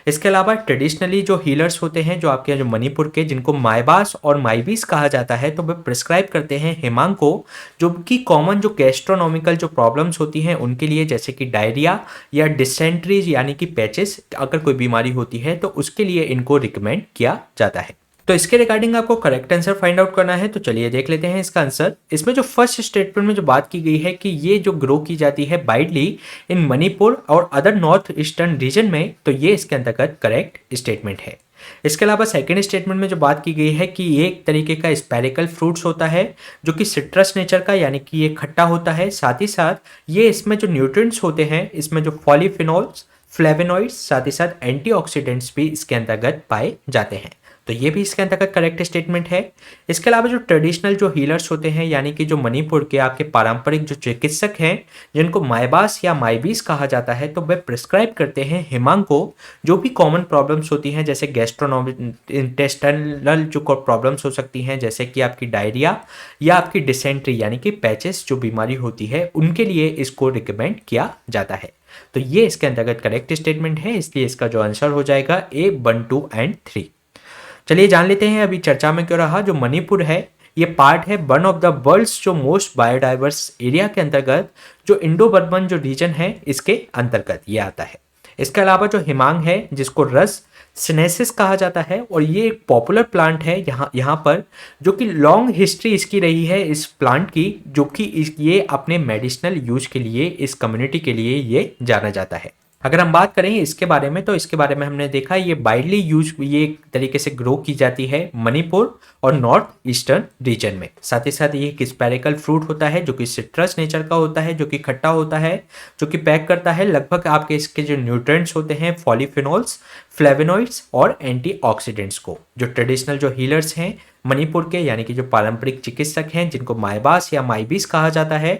इसके अलावा ट्रेडिशनली जो हीलर्स होते हैं जो आपके जो मणिपुर के, जिनको माइबास और माइबीस कहा जाता है, तो वे प्रिस्क्राइब करते हैं हिमांग को, जो कि कॉमन जो गैस्ट्रोनॉमिकल जो प्रॉब्लम्स होती हैं उनके लिए, जैसे कि डायरिया या डिसेंट्रीज यानी कि पैचेस, अगर कोई बीमारी होती है तो उसके लिए इनको रिकमेंड किया जाता है। तो इसके रिगार्डिंग आपको करेक्ट आंसर फाइंड आउट करना है, तो चलिए देख लेते हैं इसका आंसर। इसमें जो फर्स्ट स्टेटमेंट में जो बात की गई है कि ये जो ग्रो की जाती है वाइडली इन मणिपुर और अदर नॉर्थ ईस्टर्न रीजन में, तो ये इसके अंतर्गत करेक्ट स्टेटमेंट है। इसके अलावा सेकेंड स्टेटमेंट में जो बात की गई है कि ये एक तरीके का स्पेरिकल फ्रूट्स होता है, जो कि सिट्रस नेचर का, यानी कि ये खट्टा होता है, साथ ही साथ ये इसमें जो न्यूट्रिएंट्स होते हैं इसमें जो पॉलीफिनॉल्स, फ्लेवोनॉइड्स, साथ ही साथ एंटीऑक्सीडेंट्स भी इसके अंतर्गत पाए जाते हैं, तो ये भी इसके अंतर्गत करेक्ट स्टेटमेंट है। इसके अलावा जो ट्रेडिशनल जो हीलर्स होते हैं, यानी कि जो मणिपुर के आपके पारंपरिक जो चिकित्सक हैं, जिनको माइबास या माइबीस कहा जाता है, तो वे प्रिस्क्राइब करते हैं हिमांग को जो भी कॉमन प्रॉब्लम्स होती हैं, जैसे इंटेस्टाइनल जो प्रॉब्लम्स हो सकती हैं, जैसे कि आपकी डायरिया या आपकी डिसेंट्री यानी कि पैचेस जो बीमारी होती है, उनके लिए इसको रिकमेंड किया जाता है। तो ये इसके अंतर्गत करेक्ट स्टेटमेंट है, इसलिए इसका जो आंसर हो जाएगा A 1, 2 एंड 3। चलिए जान लेते हैं अभी चर्चा में क्यों रहा। जो मणिपुर है ये पार्ट है वन ऑफ द वर्ल्ड्स जो मोस्ट बायोडाइवर्स एरिया के अंतर्गत, जो इंडो बर्मन जो रीजन है इसके अंतर्गत ये आता है। इसके अलावा जो हिमांग है, जिसको रस सिनेसिस कहा जाता है, और ये एक पॉपुलर प्लांट है यहाँ पर, जो कि लॉन्ग हिस्ट्री इसकी रही है इस प्लांट की, जो कि ये अपने मेडिसिनल यूज के लिए, इस कम्युनिटी के लिए ये जाना जाता है। अगर हम बात करें इसके बारे में, तो इसके बारे में हमने देखा ये वाइडली यूज, ये एक तरीके से ग्रो की जाती है मणिपुर और नॉर्थ ईस्टर्न रीजन में। साथ ही साथ ये एक स्पेरिकल फ्रूट होता है, जो कि सिट्रस नेचर का होता है, जो कि खट्टा होता है, जो कि पैक करता है लगभग आपके इसके जो न्यूट्रिएंट्स होते हैं, पॉलीफिनॉल्स, फ्लेवोनॉइड्स और एंटीऑक्सीडेंट्स को। जो ट्रेडिशनल जो हीलर्स हैं मणिपुर के, यानी कि जो पारंपरिक चिकित्सक हैं, जिनको माइबास या माइबीस कहा जाता है,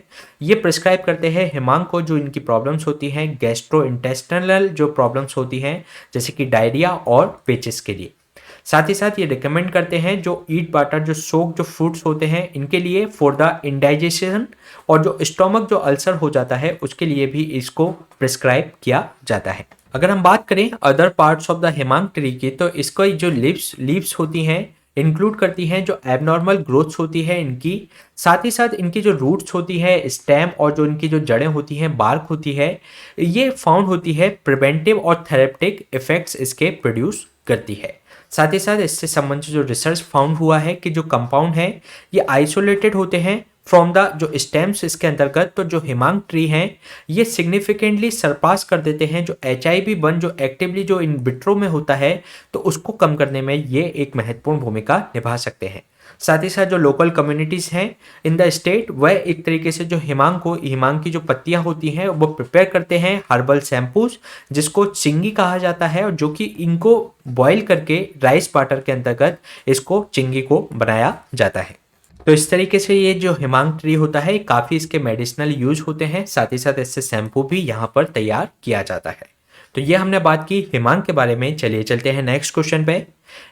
ये प्रिस्क्राइब करते हैं हिमांग को जो इनकी प्रॉब्लम्स होती हैं, गैस्ट्रो इंटेस्टिनल जो प्रॉब्लम्स होती हैं, जैसे कि डायरिया और पेचिस के लिए। साथ ही साथ ये रिकमेंड करते हैं जो ईट वाटर जो सोक जो फ्रूट्स होते हैं इनके लिए फॉर द इंडाइजेशन, और जो स्टोमक जो अल्सर हो जाता है उसके लिए भी इसको प्रिस्क्राइब किया जाता है। अगर हम बात करें other parts of the Himang tree की, तो इसको जो लीव्स होती हैं इंक्लूड करती हैं जो एबनॉर्मल ग्रोथ्स होती है इनकी, साथ ही साथ इनकी जो रूट्स होती है, स्टेम और जो इनकी जो जड़ें होती हैं, बार्क होती है, ये फाउंड होती है, प्रिवेंटिव और थेरेप्टिक इफेक्ट्स इसके प्रोड्यूस करती है। साथ ही साथ इससे संबंधित जो रिसर्च फाउंड हुआ है कि जो कंपाउंड है ये आइसोलेटेड होते हैं फ्रॉम द जो स्टेम्स इसके अंतर्गत, तो जो हिमांग ट्री हैं ये सिग्निफिकेंटली सरपास कर देते हैं जो HIV1 जो एक्टिवली जो इन विट्रो में होता है, तो उसको कम करने में ये एक महत्वपूर्ण भूमिका निभा सकते हैं। साथ ही साथ जो लोकल कम्युनिटीज़ हैं इन द स्टेट, वह एक तरीके से जो हिमांग की जो पत्तियां होती हैं वो प्रिपेयर करते हैं हर्बल शैम्पूज, जिसको चिंगी कहा जाता है, और जो कि इनको बॉयल करके राइस वाटर के अंतर्गत इसको चिंगी को बनाया जाता है। तो इस तरीके से ये जो हिमांग ट्री होता है काफ़ी इसके मेडिसिनल यूज होते हैं, साथ ही साथ इससे शैम्पू भी यहाँ पर तैयार किया जाता है। तो ये हमने बात की हिमांक के बारे में। चलिए चलते हैं नेक्स्ट क्वेश्चन पे।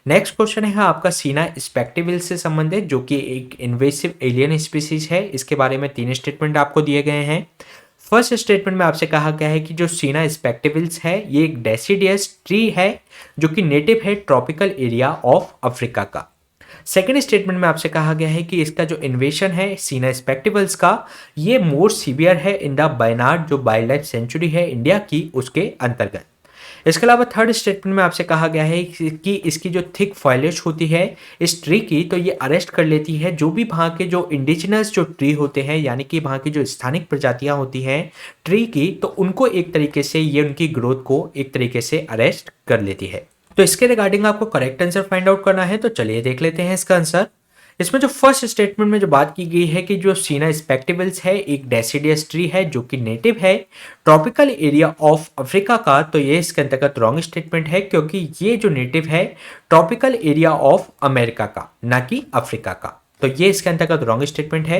नेक्स्ट क्वेश्चन है आपका सीना स्पेक्टिवल से संबंधित, जो कि एक इन्वेसिव एलियन स्पीसीज है। इसके बारे में 3 स्टेटमेंट आपको दिए गए हैं। फर्स्ट स्टेटमेंट में आपसे कहा गया है कि जो सीना स्पेक्टिवल्स है ये एक डेसिडियस ट्री है जो कि नेटिव है ट्रॉपिकल एरिया ऑफ अफ्रीका का। सेकेंड स्टेटमेंट में आपसे कहा गया है कि इसका जो इन्वेशन है सीना स्पेक्टिवल्स का ये मोर सीवियर है इन द बायनाड जो वाइल्ड लाइफ सेंचुरी है इंडिया की उसके अंतर्गत। इसके अलावा थर्ड स्टेटमेंट में आपसे कहा गया है कि इसकी जो थिक फॉइलेज होती है इस ट्री की, तो ये अरेस्ट कर लेती है जो भी वहाँ के जो इंडिजिनस जो ट्री होते हैं, यानी कि वहाँ की जो स्थानिक प्रजातियाँ होती हैं ट्री की, तो उनको एक तरीके से ये उनकी ग्रोथ को एक तरीके से अरेस्ट कर लेती है। तो इसके रिगार्डिंग आपको करेक्ट आंसर फाइंड आउट करना है, तो चलिए देख लेते हैं इसका आंसर। इसमें जो फर्स्ट स्टेटमेंट में जो बात की गई है कि जो सीना स्पेक्टिवल्स है एक डेसिडियस ट्री है जो कि नेटिव है ट्रॉपिकल एरिया ऑफ अफ्रीका का, तो ये इसके अंतर्गत रॉन्ग स्टेटमेंट है क्योंकि ये जो नेटिव है ट्रॉपिकल एरिया ऑफ अमेरिका का, ना कि अफ्रीका का। तो ये इसके अंतर्गत रॉन्ग स्टेटमेंट है।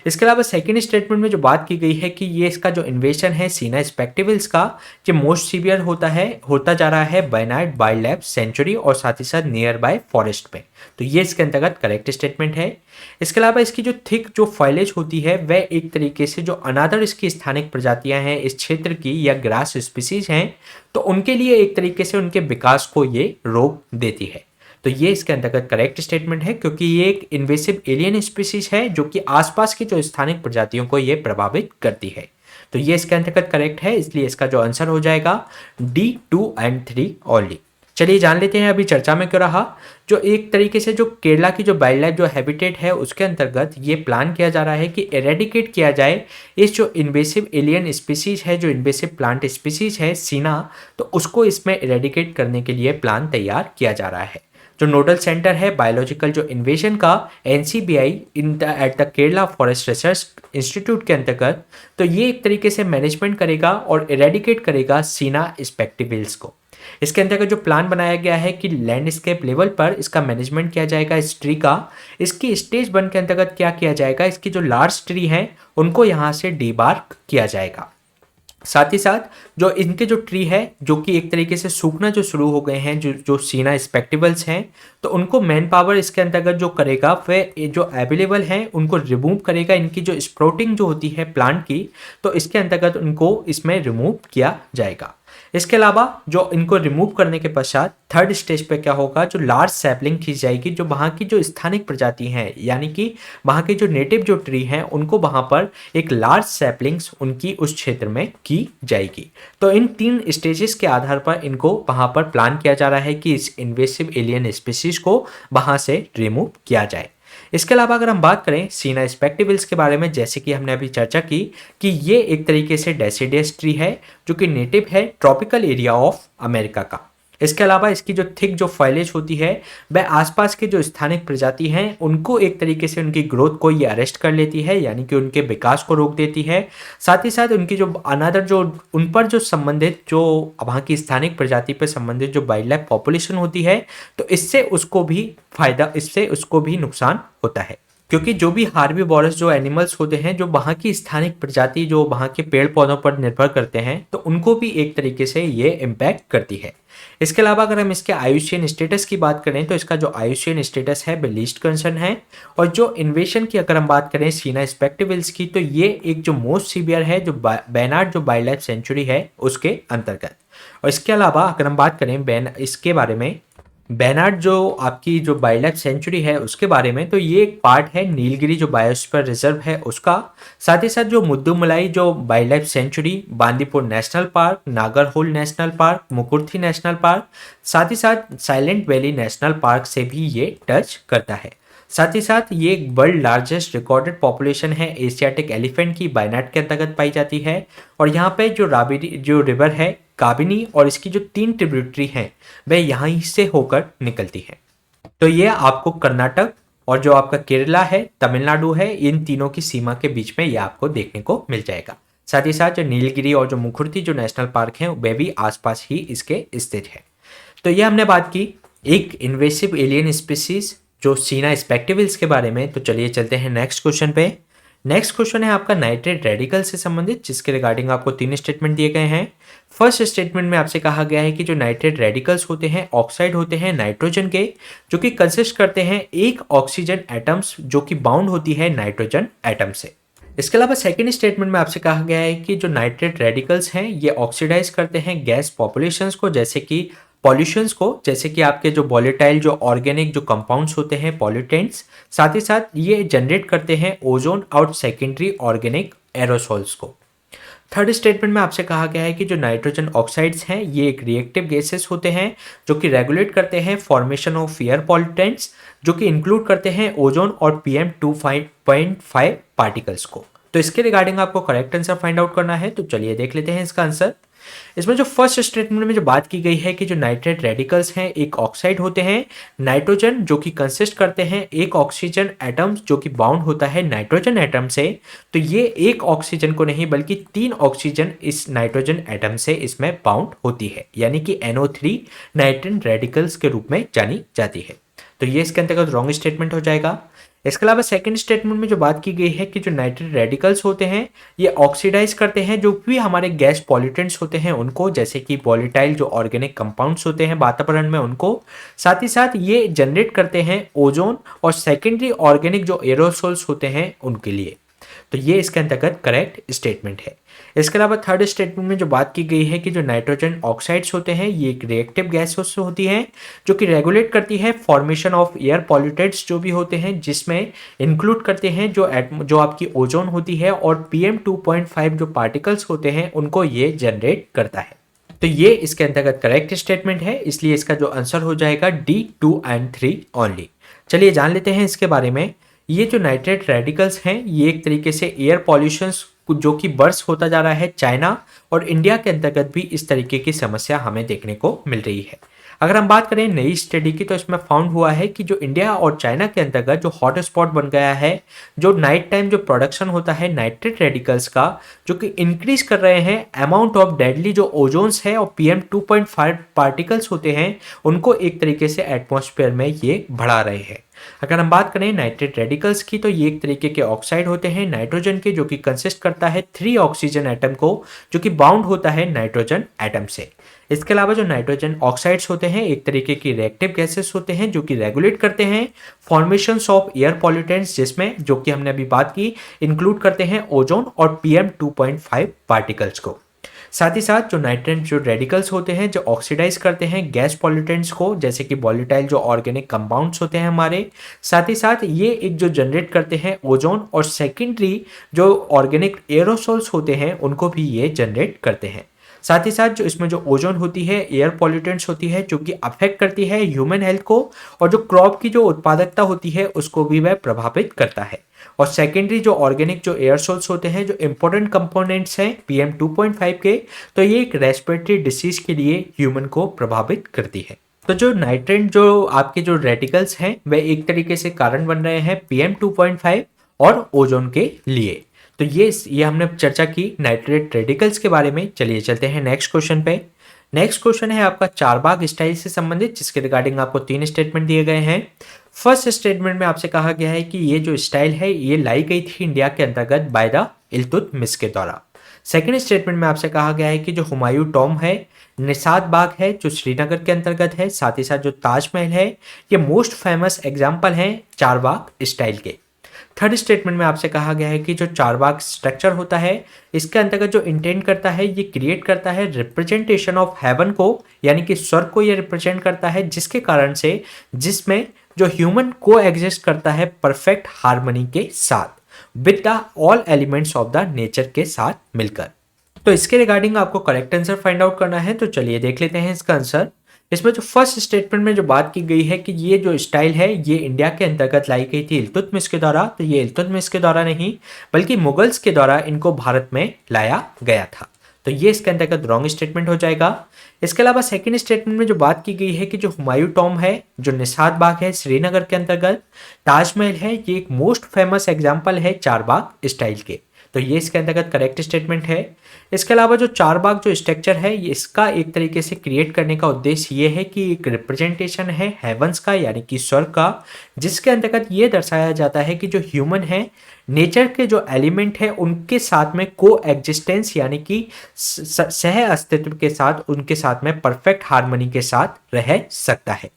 इसके अलावा सेकंड स्टेटमेंट में जो बात की गई है कि ये इसका जो इन्वेशन है सीना स्पेक्टिवल्स का ये मोस्ट सीवियर होता जा रहा है बायनाड वाइल्ड लाइफ सेंचुरी और साथ ही साथ नियर बाय फॉरेस्ट में, तो ये इसके अंतर्गत करेक्ट स्टेटमेंट है। इसके अलावा इसकी जो थिक जो फॉइलेज होती है वह एक तरीके से जो अनादर इसकी स्थानिक प्रजातियां हैं इस क्षेत्र की या ग्रास स्पीसीज हैं, तो उनके लिए एक तरीके से उनके विकास को ये रोक देती है। तो ये इसके अंतर्गत करेक्ट स्टेटमेंट है क्योंकि ये एक इन्वेसिव एलियन स्पीसीज है जो कि आसपास की जो स्थानिक प्रजातियों को ये प्रभावित करती है। तो ये इसके अंतर्गत करेक्ट है, इसलिए इसका जो आंसर हो जाएगा D, 2 एंड 3 ओनली। चलिए जान लेते हैं अभी चर्चा में क्यों रहा। जो एक तरीके से जो केरला की जो वाइल्ड लाइफ जो हैबिटेट है उसके अंतर्गत ये प्लान किया जा रहा है कि एरेडिकेट किया जाए इस जो इन्वेसिव एलियन स्पीसीज है, जो इन्वेसिव प्लांट स्पीसीज है सीना, तो उसको इसमें एरेडिकेट करने के लिए प्लान तैयार किया जा रहा है। जो नोडल सेंटर है बायोलॉजिकल जो इन्वेजन का NCBI at the Kerala forest research institute के अंतर्गत, तो ये एक तरीके से मैनेजमेंट करेगा और एरेडिकेट करेगा सीना स्पेक्टिवल्स को। इसके अंतर्गत जो प्लान बनाया गया है कि लैंडस्केप लेवल पर इसका मैनेजमेंट किया जाएगा इस ट्री का। इसकी स्टेज 1 के अंतर्गत क्या किया जाएगा, इसकी जो लार्ज ट्री हैं उनको यहाँ से डीबार्क किया जाएगा। साथ ही साथ जो इनके जो ट्री है जो कि एक तरीके से सूखना जो शुरू हो गए हैं, जो सीना स्पेक्टिवल्स हैं, तो उनको मैन पावर इसके अंतर्गत जो करेगा वह जो अवेलेबल हैं उनको रिमूव करेगा। इनकी जो स्प्रोटिंग जो होती है प्लांट की, तो इसके अंतर्गत उनको इसमें रिमूव किया जाएगा। इसके अलावा जो इनको रिमूव करने के पश्चात थर्ड स्टेज पे क्या होगा, जो लार्ज सैपलिंग खींच जाएगी, जो वहाँ की जो स्थानिक प्रजाति हैं यानी कि वहाँ के जो नेटिव जो ट्री हैं उनको वहाँ पर एक लार्ज सैपलिंग्स उनकी उस क्षेत्र में की जाएगी। तो इन 3 स्टेजेस के आधार पर इनको वहाँ पर प्लान किया जा रहा है कि इस इन्वेसिव एलियन स्पीसीज को वहाँ से रिमूव किया जाए। इसके अलावा अगर हम बात करें सीना स्पेक्टिवल्स के बारे में, जैसे कि हमने अभी चर्चा की कि ये एक तरीके से डेसिडियस ट्री है जो कि नेटिव है ट्रॉपिकल एरिया ऑफ अमेरिका का। इसके अलावा इसकी जो थिक जो फॉइलेज होती है वह आसपास के जो स्थानिक प्रजाति हैं उनको एक तरीके से उनकी ग्रोथ को ये अरेस्ट कर लेती है, यानी कि उनके विकास को रोक देती है। साथ ही साथ उनकी जो अनादर जो उन पर जो संबंधित जो वहाँ की स्थानिक प्रजाति पर संबंधित जो वाइल्ड लाइफ पॉपुलेशन होती है, तो इससे उसको भी नुकसान होता है, क्योंकि जो भी हार्बीवोरस जो एनिमल्स होते हैं जो वहाँ की स्थानिक प्रजाति जो वहाँ के पेड़ पौधों पर निर्भर करते हैं, तो उनको भी एक तरीके से ये इम्पैक्ट करती है। इसके अलावा अगर हम इसके आयुष्यन स्टेटस की बात करें तो इसका जो आयुष्यन स्टेटस है वह लीस्ट कंसर्न है। और जो इन्वेशन की अगर हम बात करें सीना स्पेक्टिवल्स की, तो ये एक जो मोस्ट सीवियर है जो बायनाड जो वाइल्ड लाइफ सेंचुरी है उसके अंतर्गत। और इसके अलावा अगर हम बात करें इसके बारे में बेनार्ड जो आपकी जो वाइल्ड लाइफ सेंचुरी है उसके बारे में, तो ये एक पार्ट है नीलगिरी जो बायोस्फीयर रिजर्व है उसका। साथ ही साथ जो मुद्दुमलाई जो wild life sanctuary, Bandipur national park, Nagarhole national park, Mukurthi national park, साथ ही साथ साइलेंट वैली नेशनल पार्क से भी ये टच करता है। साथ ही साथ ये एक वर्ल्ड लार्जेस्ट रिकॉर्डेड पॉपुलेशन है एशियाटिक एलिफेंट की बायनाड के अंतर्गत पाई जाती है। और यहाँ पे जो राबिनी जो रिवर है काबिनी और इसकी जो 3 ट्रिब्यूटरी हैं वह यहाँ से होकर निकलती है। तो ये आपको कर्नाटक और जो आपका केरला है, तमिलनाडु है, इन तीनों की सीमा के बीच में ये आपको देखने को मिल जाएगा। साथ ही साथ जो नीलगिरी और जो मुखुर्ती जो नेशनल पार्क हैं वह भी आसपास ही इसके स्थित है। तो ये हमने बात की एक इन्वेसिव एलियन स्पीसीज जो सीना स्पेक्टिवल्स के बारे में। तो चलिए चलते हैं नेक्स्ट क्वेश्चन पे। नेक्स्ट क्वेश्चन है आपका नाइट्रेट रेडिकल से संबंधित, जिसके रिगार्डिंग आपको 3 स्टेटमेंट दिए गए हैं। फर्स्ट स्टेटमेंट में आपसे कहा गया है कि जो नाइट्रेट रेडिकल्स होते हैं ऑक्साइड होते हैं नाइट्रोजन के, जो कि कंसिस्ट करते हैं एक ऑक्सीजन एटम्स जो कि बाउंड होती है नाइट्रोजन एटम से। इसके अलावा सेकेंड स्टेटमेंट में आपसे कहा गया है कि जो नाइट्रेट रेडिकल्स हैं ये ऑक्सीडाइज करते हैं गैस पॉपुलेशंस को, जैसे कि पॉल्यूशंस को, जैसे कि आपके जो वॉलेटाइल जो ऑर्गेनिक जो कंपाउंड्स होते हैं पॉल्यूटेंट्स, साथ ही साथ ये जनरेट करते हैं ओजोन और सेकेंडरी ऑर्गेनिक एरोसोल्स को। थर्ड स्टेटमेंट में आपसे कहा गया है कि जो नाइट्रोजन ऑक्साइड्स हैं ये एक रिएक्टिव गैसेस होते हैं जो कि रेगुलेट करते हैं फॉर्मेशन ऑफ एयर पॉल्यूटेंट्स, जो कि इंक्लूड करते हैं ओजोन और PM2.5 पार्टिकल्स को। तो इसके रिगार्डिंग आपको करेक्ट आंसर फाइंड आउट करना है, तो चलिए देख लेते हैं इसका आंसर। इसमें जो फर्स्ट स्टेटमेंट में जो बात की गई है कि जो नाइट्रेट रेडिकल्स हैं एक ऑक्साइड होते हैं नाइट्रोजन, जो कि कंसिस्ट करते हैं एक ऑक्सीजन एटम्स जो कि बाउंड होता है नाइट्रोजन एटम से। तो ये एक ऑक्सीजन को नहीं बल्कि 3 ऑक्सीजन इस नाइट्रोजन एटम से इसमें बाउंड होती है, यानी कि NO3 नाइट्रेट रेडिकल्स के रूप में जानी जाती है। तो ये इसके अंतर्गत रॉन्ग स्टेटमेंट हो जाएगा। इसके अलावा सेकंड स्टेटमेंट में जो बात की गई है कि जो नाइट्रेट रेडिकल्स होते हैं ये ऑक्सीडाइज करते हैं जो भी हमारे गैस पॉल्यूटेंट्स होते हैं उनको, जैसे कि वॉलेटाइल जो ऑर्गेनिक कंपाउंड्स होते हैं वातावरण में उनको, साथ ही साथ ये जनरेट करते हैं ओजोन और सेकेंडरी ऑर्गेनिक जो एरोसोल्स होते हैं उनके लिए। तो ये इसके अंतर्गत करेक्ट स्टेटमेंट है। इसके अलावा थर्ड स्टेटमेंट में जो बात की गई है कि जो नाइट्रोजन ऑक्साइड्स होते हैं ये एक रिएक्टिव गैस होती है जो कि रेगुलेट करती है फॉर्मेशन ऑफ एयर पॉल्यूटेंट्स जो भी होते हैं, जिसमें इंक्लूड करते हैं जो आपकी ओजोन होती है और PM2.5 जो पार्टिकल्स होते हैं उनको ये जनरेट करता है। तो ये इसके अंतर्गत करेक्ट स्टेटमेंट है, इसलिए इसका जो आंसर हो जाएगा D 2 and 3 ओनली। चलिए जान लेते हैं इसके बारे में। ये जो नाइट्रेट रेडिकल्स हैं ये एक तरीके से एयर पॉल्यूशंस जो कि बर्स्ट होता जा रहा है चाइना और इंडिया के अंतर्गत भी इस तरीके की समस्या हमें देखने को मिल रही है। अगर हम बात करें नई स्टडी की तो इसमें फाउंड हुआ है कि जो इंडिया और चाइना के अंतर्गत जो हॉट स्पॉट बन गया है, जो नाइट टाइम जो प्रोडक्शन होता है नाइट्रेट रेडिकल्स का, जो कि इंक्रीज कर रहे हैं अमाउंट ऑफ डेडली जो ओजोन्स है और PM2.5 पार्टिकल्स होते हैं उनको एक तरीके से एटमॉस्फेयर में ये बढ़ा रहे हैं। अगर हम बात करें नाइट्रेट रेडिकल्स की तो ये एक तरीके के ऑक्साइड होते हैं नाइट्रोजन के, जो कि कंसिस्ट करता है 3 ऑक्सीजन एटम को, जो कि बाउंड होता है नाइट्रोजन एटम से। इसके अलावा जो नाइट्रोजन ऑक्साइड्स होते हैं एक तरीके की रिएक्टिव गैसेस होते हैं जो कि रेगुलेट करते हैं फॉर्मेशंस ऑफ एयर पॉल्यूटेंट्स, जिसमें जो कि हमने अभी बात की इंक्लूड करते हैं ओजोन और PM2.5 पार्टिकल्स को। साथ ही साथ जो नाइट्रेट जो रेडिकल्स होते हैं जो ऑक्सीडाइज करते हैं गैस पॉल्यूटेंट्स को, जैसे कि वॉलेटाइल जो ऑर्गेनिक कंपाउंड्स होते हैं हमारे, साथ ही साथ ये एक जो जनरेट करते हैं ओजोन और सेकेंडरी जो ऑर्गेनिक एरोसोल्स होते हैं उनको भी ये जनरेट करते हैं। साथ ही साथ जो इसमें जो ओजोन होती है एयर पॉल्यूटेंट्स होती है जो कि अफेक्ट करती है ह्यूमन हेल्थ को, और जो क्रॉप की जो उत्पादकता होती है उसको भी वह प्रभावित करता है। और सेकेंडरी जो ऑर्गेनिक जो एयरसोल्स होते हैं जो इंपॉर्टेंट कंपोनेंट्स हैं PM2.5 के, तो ये एक रेस्पिरेटरी डिसीज के लिए ह्यूमन को प्रभावित करती है। तो जो नाइट्रेट जो आपके जो रेडिकल्स हैं वह एक तरीके से कारण बन रहे हैं PM2.5 और ओजोन के लिए। तो ये हमने चर्चा की नाइट्रेट रेडिकल्स के बारे में। चलिए चलते हैं नेक्स्ट क्वेश्चन पे। नेक्स्ट क्वेश्चन है आपका चारबाग स्टाइल से संबंधित, जिसके रिगार्डिंग आपको 3 स्टेटमेंट दिए गए हैं। फर्स्ट स्टेटमेंट में आपसे कहा गया है कि ये जो स्टाइल है ये लाई गई थी इंडिया के अंतर्गत बाय द इल्तुतमिश के द्वारा। सेकेंड स्टेटमेंट में आपसे कहा गया है कि जो हुमायूं टॉम है, निसात बाग है जो श्रीनगर के अंतर्गत है, साथ ही साथ जो ताजमहल है ये मोस्ट फेमस एग्जाम्पल हैं चारबाग स्टाइल के। थर्ड स्टेटमेंट में आपसे कहा गया है कि जो चारबाग स्ट्रक्चर होता है इसके अंतर्गत जो इंटेंड करता है ये क्रिएट करता है रिप्रेजेंटेशन ऑफ हेवन को, यानी कि स्वर्ग को ये रिप्रेजेंट करता है, जिसके कारण से जिसमें जो ह्यूमन को एग्जिस्ट करता है परफेक्ट हार्मनी के साथ with the all elements of the nature के साथ मिलकर। तो इसके रिगार्डिंग आपको करेक्ट आंसर फाइंड आउट करना है, तो चलिए देख लेते हैं इसका आंसर। इसमें जो फर्स्ट स्टेटमेंट में जो बात की गई है कि ये जो स्टाइल है ये इंडिया के अंतर्गत लाई गई थी इल्तुतमिश के द्वारा, तो ये इल्तुतमिश के द्वारा नहीं बल्कि मुगल्स के द्वारा इनको भारत में लाया गया था। तो ये इसके अंतर्गत रॉन्ग स्टेटमेंट हो जाएगा। इसके अलावा सेकंड स्टेटमेंट में जो बात की गई है कि जो हुमायूं टॉम है, जो निसात बाग है श्रीनगर के अंतर्गत, ताजमहल है, ये एक मोस्ट फेमस एग्जाम्पल है चारबाग स्टाइल के। तो ये इसके अंतर्गत करेक्ट स्टेटमेंट है। इसके अलावा जो चारबाग जो स्ट्रक्चर है इसका एक तरीके से क्रिएट करने का उद्देश्य ये है कि एक रिप्रेजेंटेशन है हेवंस का यानी कि स्वर्ग का, जिसके अंतर्गत ये दर्शाया जाता है कि जो ह्यूमन है नेचर के जो एलिमेंट है उनके साथ में को एग्जिस्टेंस यानी कि सह अस्तित्व के साथ उनके साथ में परफेक्ट हार्मनी के साथ रह सकता है।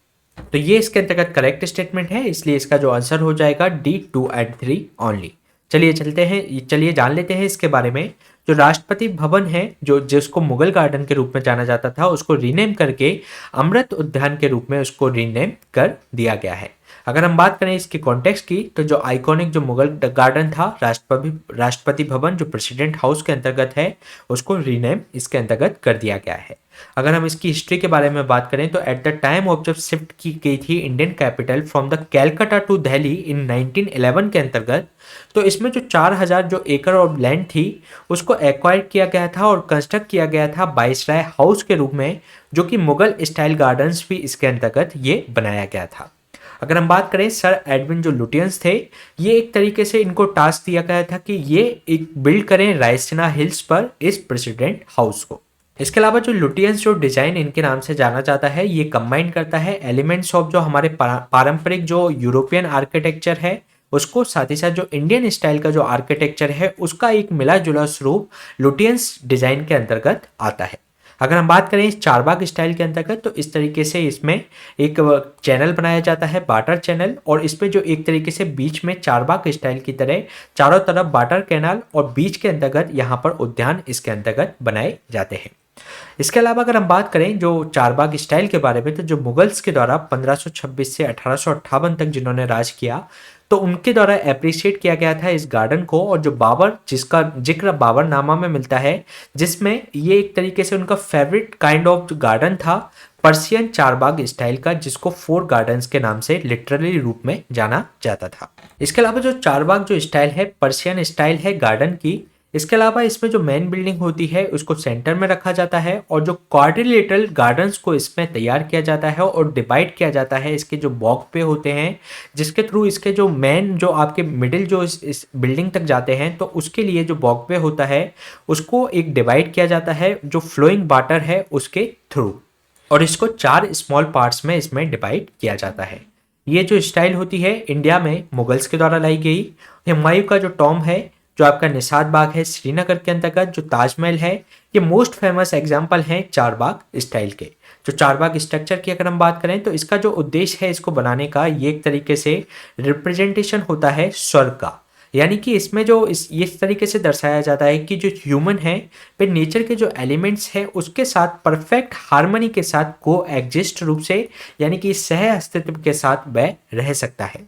तो ये इसके अंतर्गत करेक्ट स्टेटमेंट है, इसलिए इसका जो आंसर हो जाएगा डी 2 एंड 3 ओनली। चलिए जान लेते हैं इसके बारे में। जो राष्ट्रपति भवन है जो जिसको मुगल गार्डन के रूप में जाना जाता था उसको रीनेम करके अमृत उद्यान के रूप में उसको रीनेम कर दिया गया है। अगर हम बात करें इसके कॉन्टेक्स्ट की तो जो आइकॉनिक जो मुगल गार्डन था राष्ट्रपति भवन जो प्रेसिडेंट हाउस के अंतर्गत है उसको रीनेम इसके अंतर्गत कर दिया गया है। अगर हम इसकी हिस्ट्री के बारे में बात करें तो एट द टाइम ऑफ जब शिफ्ट की गई थी Indian capital from the Calcutta to Delhi in 1911 के अंतर्गत, तो इसमें जो 4000 जो एकड़ ऑफ लैंड थी उसको एक्वायर किया गया था और कंस्ट्रक्ट किया गया था वाइसराय हाउस के रूप में, जो कि मुगल स्टाइल गार्डन्स भी इसके अंतर्गत ये बनाया गया था। अगर हम बात करें सर एडविन जो लुटियंस थे, ये एक तरीके से इनको टास्क दिया गया था कि ये एक बिल्ड करें रायसीना हिल्स पर इस प्रेसिडेंट हाउस को। इसके अलावा जो लुटियंस जो डिजाइन इनके नाम से जाना जाता है ये कंबाइन करता है एलिमेंट्स ऑफ जो हमारे पारंपरिक जो यूरोपियन आर्किटेक्चर है उसको, साथ ही साथ जो इंडियन स्टाइल का जो आर्किटेक्चर है उसका एक मिला जुला स्वरूप लुटियंस डिजाइन के अंतर्गत आता है। अगर हम बात करें इस चारबाग स्टाइल के अंतर्गत तो इस तरीके से इसमें एक चैनल बनाया जाता है बाटर चैनल, और इसमें जो एक तरीके से बीच में चारबाग स्टाइल की तरह चारों तरफ बाटर कैनाल और बीच के अंतर्गत यहाँ पर उद्यान इसके अंतर्गत बनाए जाते हैं। इसके अलावा अगर हम बात करें जो चारबाग स्टाइल के बारे में तो जो मुगल्स के द्वारा 1526 से 1858 तक जिन्होंने राज किया तो उनके द्वारा अप्रिशिएट किया गया था इस गार्डन को, और जो बाबर जिसका जिक्र बाबरनामा में मिलता है जिसमें ये एक तरीके से उनका फेवरेट काइंड ऑफ गार्डन था पर्सियन चारबाग स्टाइल का, जिसको 4 गार्डन्स के नाम से लिटरली रूप में जाना जाता था। इसके अलावा जो चारबाग जो स्टाइल है पर्सियन स्टाइल है गार्डन की। इसके अलावा इसमें जो मेन बिल्डिंग होती है उसको सेंटर में रखा जाता है और जो क्वाड्रिलेटरल गार्डन्स को इसमें तैयार किया जाता है और डिवाइड किया जाता है इसके जो वॉक पे होते हैं, जिसके थ्रू इसके जो मेन जो आपके मिडिल जो इस बिल्डिंग तक जाते हैं तो उसके लिए जो वॉक पे होता है उसको एक डिवाइड किया जाता है जो फ्लोइंग वाटर है उसके थ्रू, और इसको 4 स्मॉल पार्ट्स में इसमें डिवाइड किया जाता है। ये जो स्टाइल होती है इंडिया में मुगल्स के द्वारा लाई गई। हुमायूं का जो टॉम है जो आपका निशात बाग है श्रीनगर के अंतर्गत, जो ताजमहल है, ये मोस्ट फेमस एग्जाम्पल हैं चारबाग स्टाइल के। जो चारबाग स्ट्रक्चर की अगर हम बात करें तो इसका जो उद्देश्य है इसको बनाने का ये एक तरीके से रिप्रेजेंटेशन होता है स्वर्ग का, यानी कि इसमें जो इस तरीके से दर्शाया जाता है कि जो ह्यूमन है वे नेचर के जो एलिमेंट्स हैं उसके साथ परफेक्ट हार्मनी के साथ को एग्जिस्ट रूप से यानी कि सह अस्तित्व के साथ वह रह सकता है।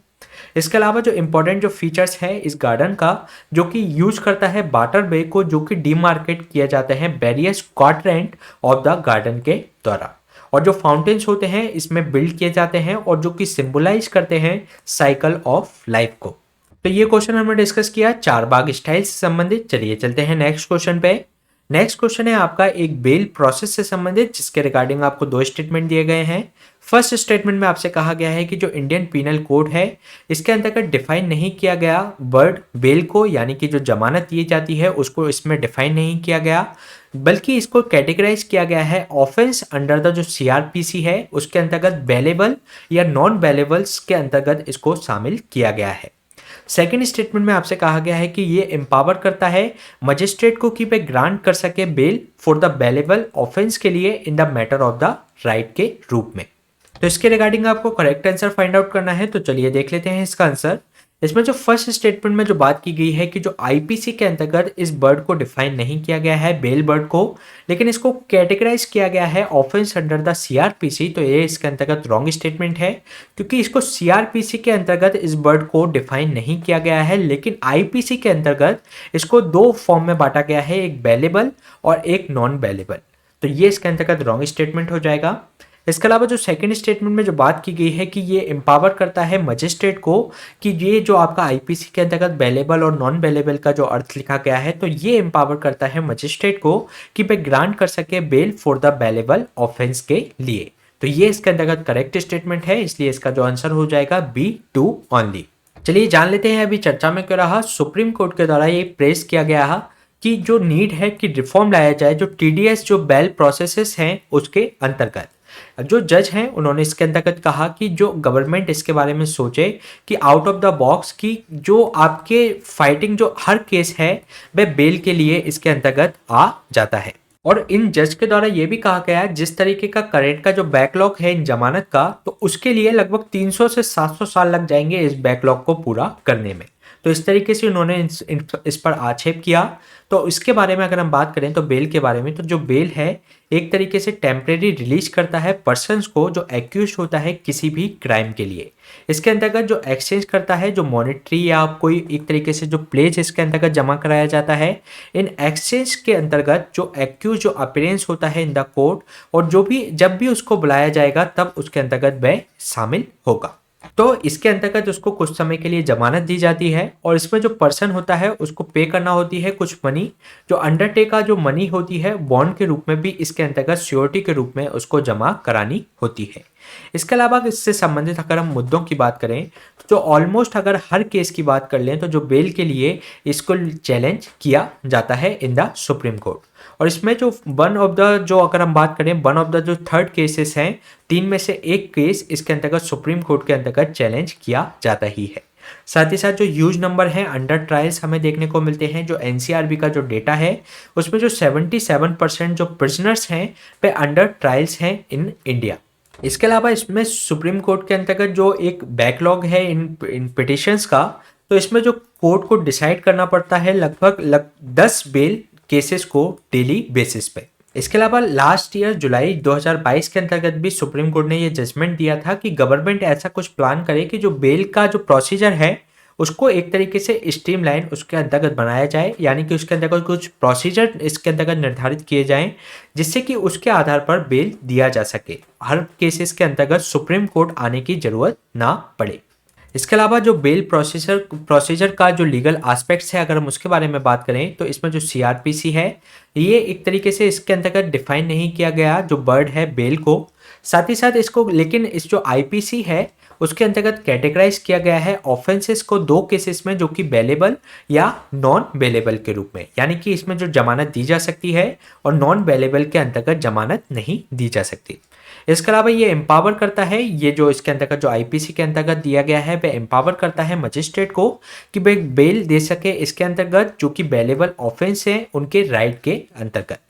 इसके अलावा जो इम्पोर्टेंट जो फीचर्स है इस गार्डन का जो कि यूज करता है वाटर वे को जो कि डीमार्केट किया जाता है various quadrant of the garden के द्वारा, और जो फाउंटेन्स होते हैं इसमें बिल्ड किए जाते हैं और जो कि सिंबलाइज करते हैं साइकिल ऑफ लाइफ को। तो ये क्वेश्चन हमने डिस्कस किया चारबाग स्टाइल से संबंधित। चलिए चलते हैं नेक्स्ट क्वेश्चन पे। नेक्स्ट क्वेश्चन है आपका एक बेल प्रोसेस से संबंधित जिसके रिगार्डिंग आपको 2 स्टेटमेंट दिए गए हैं। फर्स्ट स्टेटमेंट में आपसे कहा गया है कि जो इंडियन पीनल कोड है इसके अंतर्गत डिफाइन नहीं किया गया वर्ड बेल को, यानी कि जो जमानत दी जाती है उसको इसमें डिफाइन नहीं किया गया, बल्कि इसको कैटेगराइज किया गया है ऑफेंस अंडर द जो सीआरपीसी है उसके अंतर्गत बेलेबल या नॉन बेलेबल्स के अंतर्गत इसको शामिल किया गया है। सेकेंड स्टेटमेंट में आपसे कहा गया है कि ये एम्पावर करता है मजिस्ट्रेट को कि वे ग्रांट कर सके bail for the bailable offence के लिए in the matter of the right के रूप में। तो इसके रिगार्डिंग आपको करेक्ट आंसर फाइंड आउट करना है, तो चलिए देख लेते हैं इसका आंसर। इसमें जो फर्स्ट स्टेटमेंट में जो बात की गई है कि जो आईपीसी के अंतर्गत इस बर्ड को डिफाइन नहीं किया गया है बेल बर्ड को, लेकिन इसको कैटेगराइज किया गया है ऑफेंस अंडर द सीआरपीसी, तो ये इसके अंतर्गत रॉन्ग स्टेटमेंट है क्योंकि इसको सीआरपीसी के अंतर्गत इस बर्ड को डिफाइन नहीं किया गया है, लेकिन आईपीसी के अंतर्गत इसको 2 फॉर्म में बांटा गया है, एक बेलेबल और एक नॉन बेलेबल, तो ये इसके अंतर्गत रॉन्ग स्टेटमेंट हो जाएगा। इसके अलावा जो सेकंड स्टेटमेंट में जो बात की गई है कि ये एम्पावर करता है मजिस्ट्रेट को कि ये जो आपका आईपीसी के अंतर्गत बेलेबल और नॉन बेलेबल का जो अर्थ लिखा गया है तो ये एम्पावर करता है मजिस्ट्रेट को कि वे ग्रांट कर सके bail for the bailable offence के लिए, तो ये इसके अंतर्गत करेक्ट स्टेटमेंट है, इसलिए इसका जो आंसर हो जाएगा B2 ओनली। चलिए जान लेते हैं अभी चर्चा में क्यों रहा। सुप्रीम कोर्ट के द्वारा ये प्रेस किया गया है कि जो नीड है कि रिफॉर्म लाया जाए जो टीडीएस जो बेल प्रोसेसेस हैं उसके अंतर्गत। जो जज हैं उन्होंने इसके अंतर्गत कहा कि जो गवर्नमेंट इसके बारे में सोचे कि आउट ऑफ द बॉक्स कि जो आपके फाइटिंग जो हर केस है वह बेल के लिए इसके अंतर्गत आ जाता है। और इन जज के द्वारा ये भी कहा गया है जिस तरीके का करेंट का जो बैकलॉग है इन जमानत का, तो उसके लिए लगभग 300 से 700 साल लग जाएंगे इस बैकलॉग को पूरा करने में। तो इस तरीके से उन्होंने इस पर आक्षेप किया। तो इसके बारे में अगर हम बात करें तो बेल के बारे में, तो जो बेल है एक तरीके से टेम्परेरी रिलीज करता है पर्सन्स को जो एक्यूज होता है किसी भी क्राइम के लिए। इसके अंतर्गत जो एक्सचेंज करता है जो मॉनेटरी या कोई एक तरीके से जो प्लेज इसके अंतर्गत जमा कराया जाता है। इन एक्सचेंज के अंतर्गत जो एक्यूज जो अपीयरेंस होता है इन द कोर्ट, और जो भी जब भी उसको बुलाया जाएगा तब उसके अंतर्गत वह शामिल होगा। तो इसके अंतर्गत उसको कुछ समय के लिए जमानत दी जाती है और इसमें जो पर्सन होता है उसको पे करना होती है कुछ मनी। जो अंडरटेक का जो मनी होती है बॉन्ड के रूप में भी इसके अंतर्गत श्योरिटी के रूप में उसको जमा करानी होती है। इसके अलावा इससे संबंधित अगर हम मुद्दों की बात करें तो जो ऑलमोस्ट अगर हर केस की बात कर लें तो जो बेल के लिए इसको चैलेंज किया जाता है इन द सुप्रीम कोर्ट। और इसमें जो वन ऑफ द जो अगर हम बात करें वन ऑफ द जो थर्ड केसेस हैं, 3 में से एक केस इसके अंतर्गत सुप्रीम कोर्ट के अंतर्गत चैलेंज किया जाता ही है। साथ ही साथ जो ह्यूज नंबर है अंडर ट्रायल्स हमें देखने को मिलते हैं। जो एनसीआरबी का जो डेटा है उसमें जो 77% जो प्रिजनर्स हैं वे अंडर ट्रायल्स हैं इन इंडिया। इसके अलावा इसमें सुप्रीम कोर्ट के अंतर्गत जो एक बैकलॉग है इन पिटिशंस का, तो इसमें जो कोर्ट को डिसाइड करना पड़ता है लगभग 10 बेल केसेस को डेली बेसिस पे। इसके अलावा लास्ट ईयर जुलाई 2022 के अंतर्गत भी सुप्रीम कोर्ट ने ये जजमेंट दिया था कि गवर्नमेंट ऐसा कुछ प्लान करे कि जो बेल का जो प्रोसीजर है उसको एक तरीके से स्ट्रीमलाइन उसके अंतर्गत बनाया जाए, यानी कि उसके अंतर्गत कुछ प्रोसीजर इसके अंतर्गत निर्धारित किए जाएं जिससे कि उसके आधार पर बेल दिया जा सके, हर केसेस के अंतर्गत सुप्रीम कोर्ट आने की जरूरत ना पड़े। इसके अलावा जो बेल प्रोसीजर का जो लीगल एस्पेक्ट्स है अगर हम उसके बारे में बात करें तो इसमें जो सीआरपीसी है ये एक तरीके से इसके अंतर्गत डिफाइन नहीं किया गया जो वर्ड है बेल को। साथ ही साथ इसको लेकिन इस जो आईपीसी है उसके अंतर्गत कैटेगराइज किया गया है ऑफेंसेस को 2 केसेस में, जो कि बेलेबल या नॉन बेलेबल के रूप में, यानी कि इसमें जो जमानत दी जा सकती है और नॉन बेलेबल के अंतर्गत जमानत नहीं दी जा सकती। इसके अलावा ये एम्पावर करता है, ये जो इसके अंतर्गत जो आईपीसी के अंतर्गत दिया गया है वह एम्पावर करता है मजिस्ट्रेट को कि वे बेल दे सके इसके अंतर्गत जो कि बेलेबल ऑफेंस है उनके राइट के अंतर्गत।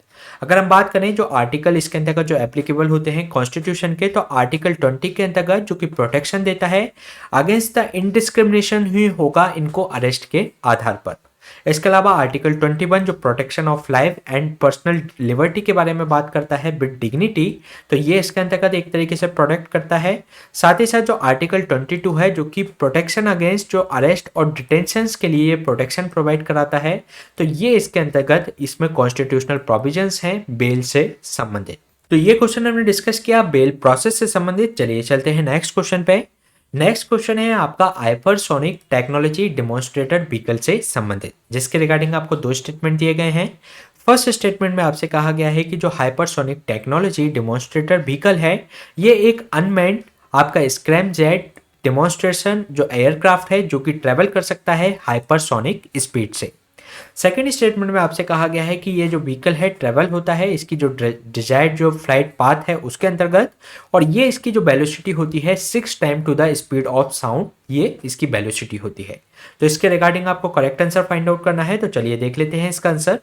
अगर हम बात करें जो आर्टिकल इसके अंतर्गत जो एप्लीकेबल होते हैं कॉन्स्टिट्यूशन के, तो आर्टिकल 20 के अंतर्गत जो कि प्रोटेक्शन देता है अगेंस्ट द इनडिस्क्रिमिनेशन ही होगा इनको अरेस्ट के आधार पर। इसके अलावा आर्टिकल 21 जो protection of life and personal liberty के बारे में बात करता है विद डिग्निटी, तो ये इसके अंतर्गत एक तरीके से प्रोटेक्ट करता है। साथ ही साथ जो आर्टिकल 22 है जो कि प्रोटेक्शन अगेंस्ट जो अरेस्ट और डिटेंशंस के लिए प्रोटेक्शन प्रोवाइड कराता है, तो ये इसके अंतर्गत इसमें कॉन्स्टिट्यूशनल प्रोविजंस हैं बेल से संबंधित। तो ये क्वेश्चन हमने डिस्कस किया बेल प्रोसेस से संबंधित। चलिए चलते हैं नेक्स्ट क्वेश्चन पे। नेक्स्ट क्वेश्चन है आपका हाइपरसोनिक टेक्नोलॉजी डेमोन्स्ट्रेटेड व्हीकल से संबंधित, जिसके रिगार्डिंग आपको 2 स्टेटमेंट दिए गए हैं। फर्स्ट स्टेटमेंट में आपसे कहा गया है कि जो हाइपरसोनिक टेक्नोलॉजी डेमोन्स्ट्रेटेड व्हीकल है ये एक अनमैन्ड आपका स्क्रैम जेट डेमोन्स्ट्रेशन जो एयरक्राफ्ट है जो कि ट्रेवल कर सकता है हाइपरसोनिक स्पीड से। सेकेंड स्टेटमेंट में आपसे कहा गया है कि ये जो व्हीकल है ट्रेवल होता है इसकी जो डिजायर्ड जो फ्लाइट पाथ है उसके अंतर्गत, और ये इसकी जो वेलोसिटी होती है 6 time to the speed of sound, ये इसकी वेलोसिटी होती है। तो इसके रिगार्डिंग आपको करेक्ट आंसर फाइंड आउट करना है, तो चलिए देख लेते हैं इसका आंसर।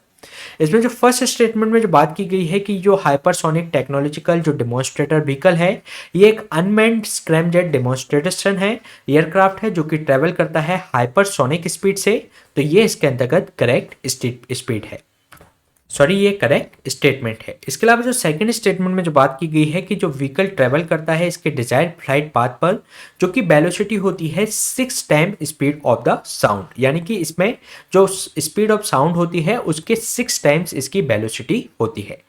इसमें जो फर्स्ट स्टेटमेंट में जो बात की गई है कि जो हाइपरसोनिक टेक्नोलॉजिकल जो डेमोन्स्ट्रेटर व्हीकल है ये एक अनमैन्ड स्क्रैमजेट डेमोन्स्ट्रेशन है, एयरक्राफ्ट है जो कि ट्रेवल करता है हाइपरसोनिक स्पीड से, तो ये इसके अंतर्गत करेक्ट स्पीड है, सॉरी ये करेक्ट स्टेटमेंट है। इसके अलावा जो सेकंड स्टेटमेंट में जो बात की गई है कि जो व्हीकल ट्रेवल करता है इसके डिजायर्ड फ्लाइट पाथ पर जो कि वेलोसिटी होती है 6 time speed of the sound, यानी कि इसमें जो स्पीड ऑफ साउंड होती है उसके 6 टाइम्स इसकी वेलोसिटी होती है।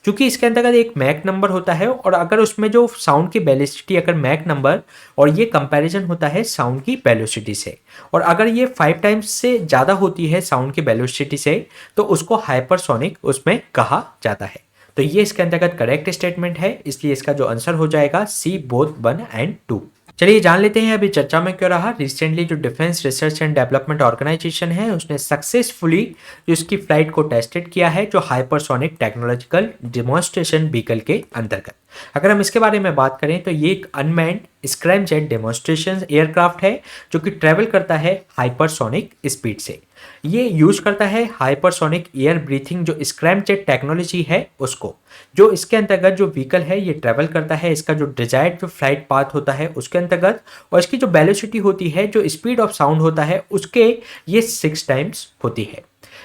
क्योंकि इसके अंतर्गत एक मैक नंबर होता है और अगर उसमें जो साउंड की वेलोसिटी अगर मैक नंबर और ये कंपैरिजन होता है साउंड की वेलोसिटी से, और अगर ये 5 टाइम्स से ज़्यादा होती है साउंड की वेलोसिटी से तो उसको हाइपरसोनिक उसमें कहा जाता है। तो ये इसके अंतर्गत करेक्ट स्टेटमेंट है, इसलिए इसका जो आंसर हो जाएगा सी बोथ 1 एंड 2। चलिए जान लेते हैं अभी चर्चा में क्यों रहा। रिसेंटली जो defence research and development organisation है उसने सक्सेसफुली जो इसकी फ्लाइट को टेस्टेड किया है जो हाइपरसोनिक टेक्नोलॉजिकल डेमोन्स्ट्रेशन व्हीकल के अंतर्गत। अगर हम इसके बारे में बात करें तो ये एक अनमैन्ड स्क्रैमजेट डेमोन्स्ट्रेशन एयरक्राफ्ट है जो कि ट्रेवल करता है हाइपरसोनिक स्पीड से। ये यूज करता है हाइपरसोनिक एयर ब्रीथिंग जो स्क्रैमजेट टेक्नोलॉजी है उसको, जो इसके अंतर्गत जो व्हीकल है ये ट्रेवल करता है इसका जो डिजायर्ड जो फ्लाइट पाथ होता है उसके अंतर्गत, और इसकी जो वेलोसिटी होती है जो स्पीड ऑफ साउंड होता है उसके ये 6 टाइम्स होती है।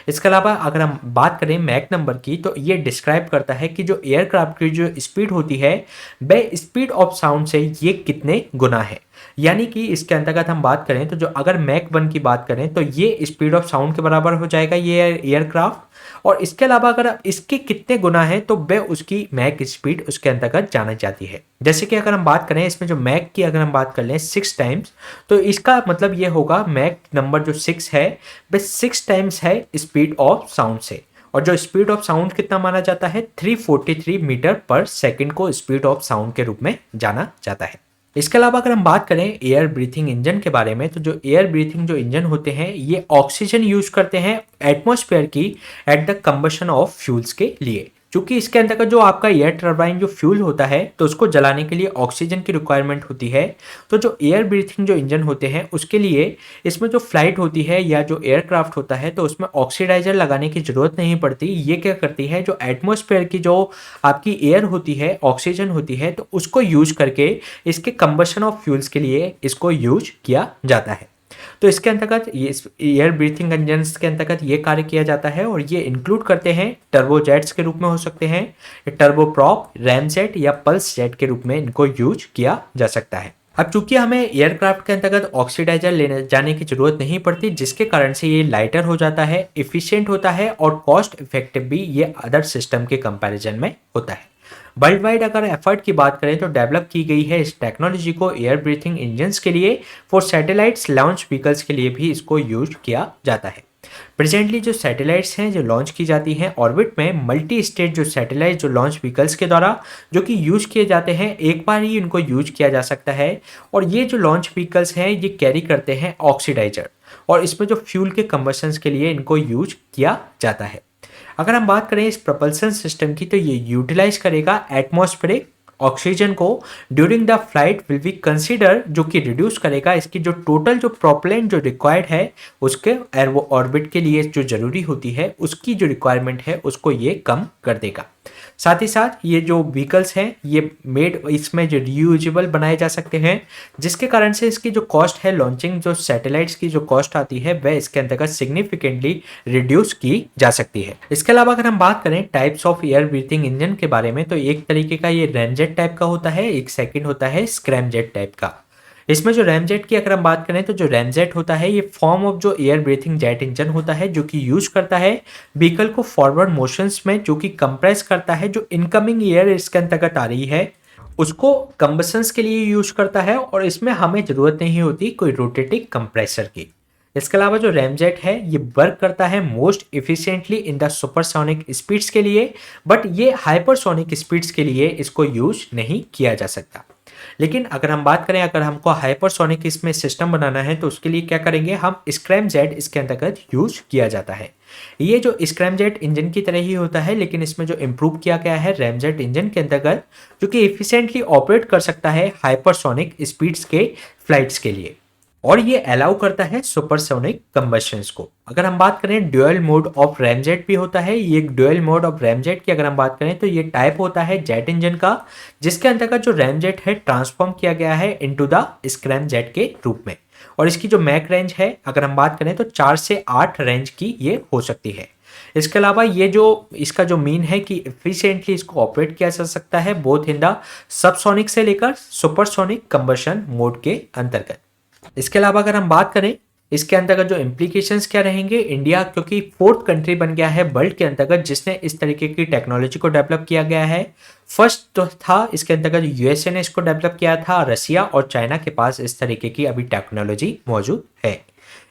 इसके अलावा अगर हम बात करें मैक नंबर की तो ये डिस्क्राइब करता है कि जो एयरक्राफ्ट की जो स्पीड होती है वह स्पीड ऑफ साउंड से ये कितने गुना है। यानी कि इसके अंतर्गत हम बात करें तो जो अगर मैक 1 की बात करें तो ये स्पीड ऑफ साउंड के बराबर हो जाएगा ये एयरक्राफ्ट, और इसके अलावा अगर इसके कितने गुना है तो वह उसकी मैक स्पीड उसके अंतर्गत जानी जाती है। जैसे कि अगर हम बात करें इसमें जो मैक की अगर हम बात कर लें 6 टाइम्स, तो इसका मतलब ये होगा मैक नंबर जो 6 है वह 6 टाइम्स है स्पीड ऑफ साउंड से, और जो स्पीड ऑफ साउंड कितना माना जाता है 343 मीटर पर सेकंड को स्पीड ऑफ साउंड के रूप में जाना जाता है। इसके अलावा अगर हम बात करें एयर ब्रीथिंग इंजन के बारे में तो जो एयर ब्रीथिंग जो इंजन होते हैं ये ऑक्सीजन यूज करते हैं एटमॉस्फेयर की at the combustion of fuels के लिए, क्योंकि इसके अंतर्गत जो आपका एयर टरबाइन जो फ्यूल होता है तो उसको जलाने के लिए ऑक्सीजन की रिक्वायरमेंट होती है। तो जो एयर ब्रीथिंग जो इंजन होते हैं उसके लिए इसमें जो फ्लाइट होती है या जो एयरक्राफ्ट होता है तो उसमें ऑक्सीडाइजर लगाने की जरूरत नहीं पड़ती। ये क्या करती है जो एटमॉस्फेयर की जो आपकी एयर होती है ऑक्सीजन होती है तो उसको यूज करके इसके कंबशन ऑफ फ्यूल्स के लिए इसको यूज किया जाता है। तो इसके अंतर्गत ये एयर ब्रीथिंग इंजन्स के अंतर्गत ये कार्य किया जाता है, और ये इंक्लूड करते हैं टर्बोजेट्स के रूप में हो सकते हैं, टर्बोप्रॉप, रैमजेट या पल्स जेट के रूप में इनको यूज किया जा सकता है। अब चूंकि हमें एयरक्राफ्ट के अंतर्गत ऑक्सीडाइजर लेने जाने की जरूरत नहीं पड़ती जिसके कारण से ये लाइटर हो जाता है, इफिशियंट होता है और कॉस्ट इफेक्टिव भी ये अदर सिस्टम के कंपैरिजन में होता है। वर्ल्ड वाइड अगर एफर्ट की बात करें तो डेवलप की गई है इस टेक्नोलॉजी को एयर ब्रीथिंग इंजन्स के लिए, फॉर सैटेलाइट्स लॉन्च व्हीकल्स के लिए भी इसको यूज किया जाता है। प्रेजेंटली जो सैटेलाइट्स हैं जो लॉन्च की जाती हैं ऑर्बिट में, मल्टी स्टेट जो सैटेलाइट जो लॉन्च व्हीकल्स के द्वारा जो कि यूज किए जाते हैं, एक बार ही इनको यूज किया जा सकता है, और ये जो लॉन्च व्हीकल्स हैं ये कैरी करते हैं ऑक्सीडाइजर, और इसमें जो फ्यूल के कंबशंस के लिए इनको यूज किया जाता है। अगर हम बात करें इस प्रपल्सन सिस्टम की तो ये यूटिलाइज करेगा एटमॉस्फेरिक ऑक्सीजन को during the flight will be consider, जो कि रिड्यूस करेगा इसकी जो टोटल जो प्रोपेलेंट जो रिक्वायर्ड है उसके एयर वो ऑर्बिट के लिए जो जरूरी होती है उसकी जो रिक्वायरमेंट है उसको ये कम कर देगा। साथ ही साथ ये जो व्हीकल्स हैं ये मेड इसमें जो रीयूजेबल बनाए जा सकते हैं, जिसके कारण से इसकी जो कॉस्ट है लॉन्चिंग जो सैटेलाइट्स की जो कॉस्ट आती है वह इसके अंतर्गत सिग्निफिकेंटली रिड्यूस की जा सकती है। इसके अलावा अगर हम बात करें types of air breathing engine के बारे में तो एक तरीके का ये रैमजेट टाइप का होता है, एक सेकेंड होता है स्क्रैमजेट टाइप का। इसमें जो रैमजेट की अगर हम बात करें तो जो रैमजेट होता है ये फॉर्म ऑफ जो एयर ब्रीथिंग जेट इंजन होता है जो कि यूज करता है व्हीकल को फॉरवर्ड मोशंस में, जो कि कंप्रेस करता है जो इनकमिंग एयर इसके अंतर्गत आ रही है उसको कंबशंस के लिए यूज करता है, और इसमें हमें जरूरत नहीं होती कोई रोटेटिंग कंप्रेसर की। इसके अलावा जो रैमजेट है ये वर्क करता है most efficiently in the supersonic speeds के लिए, बट ये हाइपरसोनिक स्पीड्स के लिए इसको यूज नहीं किया जा सकता। लेकिन अगर हम बात करें अगर हमको हाइपरसोनिक इसमें सिस्टम बनाना है तो उसके लिए क्या करेंगे हम, स्क्रैमजेट इसके अंतर्गत यूज किया जाता है। ये जो स्क्रैमजेट इंजन की तरह ही होता है लेकिन इसमें जो इम्प्रूव किया गया है रैमजेट इंजन के अंतर्गत, जो कि एफिशिएंटली ऑपरेट कर सकता है हाइपरसोनिक स्पीड्स के फ्लाइट्स के लिए, और ये अलाउ करता है सुपरसोनिक कंबशंस को। अगर हम बात करें ड्यूअल मोड ऑफ रैमजेट भी होता है, ये एक ड्यूअल मोड ऑफ रैमजेट की अगर हम बात करें तो ये टाइप होता है जेट इंजन का, जिसके अंतर्गत जो रैमजेट है ट्रांसफॉर्म किया गया है इनटू द स्क्रैमजेट के रूप में, और इसकी जो मैक रेंज है अगर हम बात करें तो 4 से 8 रेंज की ये हो सकती है। इसके अलावा ये जो इसका जो मीन है कि एफिशिएंटली इसको ऑपरेट किया जा सकता है बोथ इन द सबसोनिक से लेकर सुपरसोनिक कंबशन मोड के अंतर्गत। इसके अलावा अगर हम बात करें इसके अंतर्गत जो इम्प्लीकेशंस क्या रहेंगे, इंडिया क्योंकि 4th कंट्री बन गया है वर्ल्ड के अंतर्गत जिसने इस तरीके की टेक्नोलॉजी को डेवलप किया गया है। फर्स्ट तो था इसके अंतर्गत यूएसए ने इसको डेवलप किया था, रसिया और चाइना के पास इस तरीके की अभी टेक्नोलॉजी मौजूद है।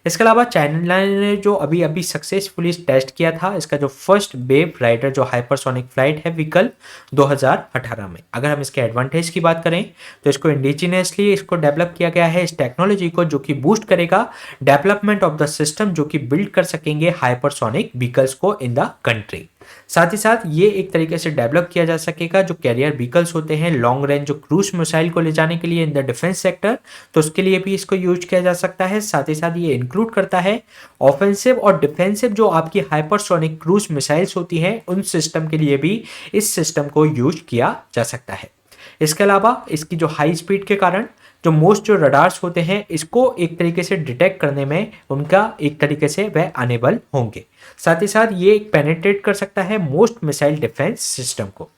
इसके अलावा चाइना ने जो अभी अभी सक्सेसफुली टेस्ट किया था इसका जो फर्स्ट वेव राइडर जो हाइपरसोनिक फ्लाइट है व्हीकल 2018 में। अगर हम इसके एडवांटेज की बात करें तो इसको इंडिजिनियसली इसको डेवलप किया गया है इस टेक्नोलॉजी को, जो कि बूस्ट करेगा डेवलपमेंट ऑफ द सिस्टम जो कि बिल्ड कर सकेंगे हाइपरसोनिक व्हीकल्स को इन द कंट्री। साथ ही साथ ये एक तरीके से डेवलप किया जा सकेगा जो कैरियर व्हीकल्स होते हैं लॉन्ग रेंज जो क्रूज मिसाइल को ले जाने के लिए इन द डिफेंस सेक्टर, तो उसके लिए भी इसको यूज किया जा सकता है। साथ ही साथ ये इंक्लूड करता है ऑफेंसिव और डिफेंसिव जो आपकी हाइपरसोनिक क्रूज मिसाइल्स होती हैं उन सिस्टम के लिए भी इस सिस्टम को यूज किया जा सकता है। इसके अलावा इसकी जो हाई स्पीड के कारण जो मोस्ट जो रडार्स होते हैं इसको एक तरीके से डिटेक्ट करने में उनका एक तरीके से वह अनेबल होंगे। साथ ही साथ ये पेनिट्रेट कर सकता है मोस्ट मिसाइल डिफेंस सिस्टम को।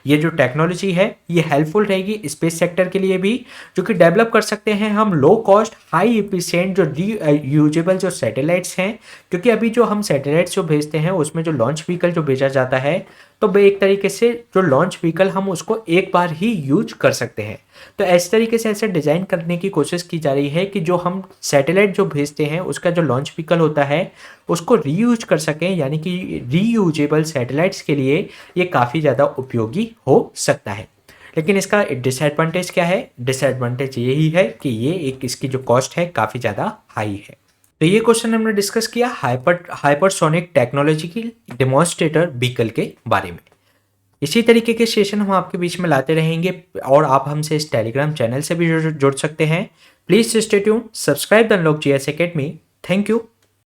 ये जो टेक्नोलॉजी है ये हेल्पफुल रहेगी स्पेस सेक्टर के लिए भी, जो कि डेवलप कर सकते हैं हम लो कॉस्ट हाई एफिशिएंट जो रीयूजेबल जो सैटेलाइट्स हैं, क्योंकि अभी जो हम सैटेलाइट्स जो भेजते हैं उसमें जो लॉन्च व्हीकल जो भेजा जाता है तो वो एक तरीके से जो लॉन्च व्हीकल हम उसको एक बार ही यूज कर सकते हैं। तो इस तरीके से ऐसे डिज़ाइन करने की कोशिश की जा रही है कि जो हम सैटेलाइट जो भेजते हैं उसका जो लॉन्च व्हीकल होता है उसको रीयूज कर सकें, यानी कि रीयूजेबल सैटेलाइट्स के लिए ये काफ़ी ज़्यादा उपयोगी हो सकता है। लेकिन इसका डिसएडवांटेज क्या है? डिसएडवांटेज यही है कि ये एक इसकी जो कॉस्ट है काफ़ी ज़्यादा हाई है। तो ये क्वेश्चन हमने डिस्कस किया हाइपरसोनिक टेक्नोलॉजी की डेमोन्स्ट्रेटर व्हीकल के बारे में। इसी तरीके के सेशन हम आपके बीच में लाते रहेंगे और आप हमसे इस टेलीग्राम चैनल से भी जुड़ सकते हैं। Please stay tuned, subscribe the unlock GS academy. Thank you.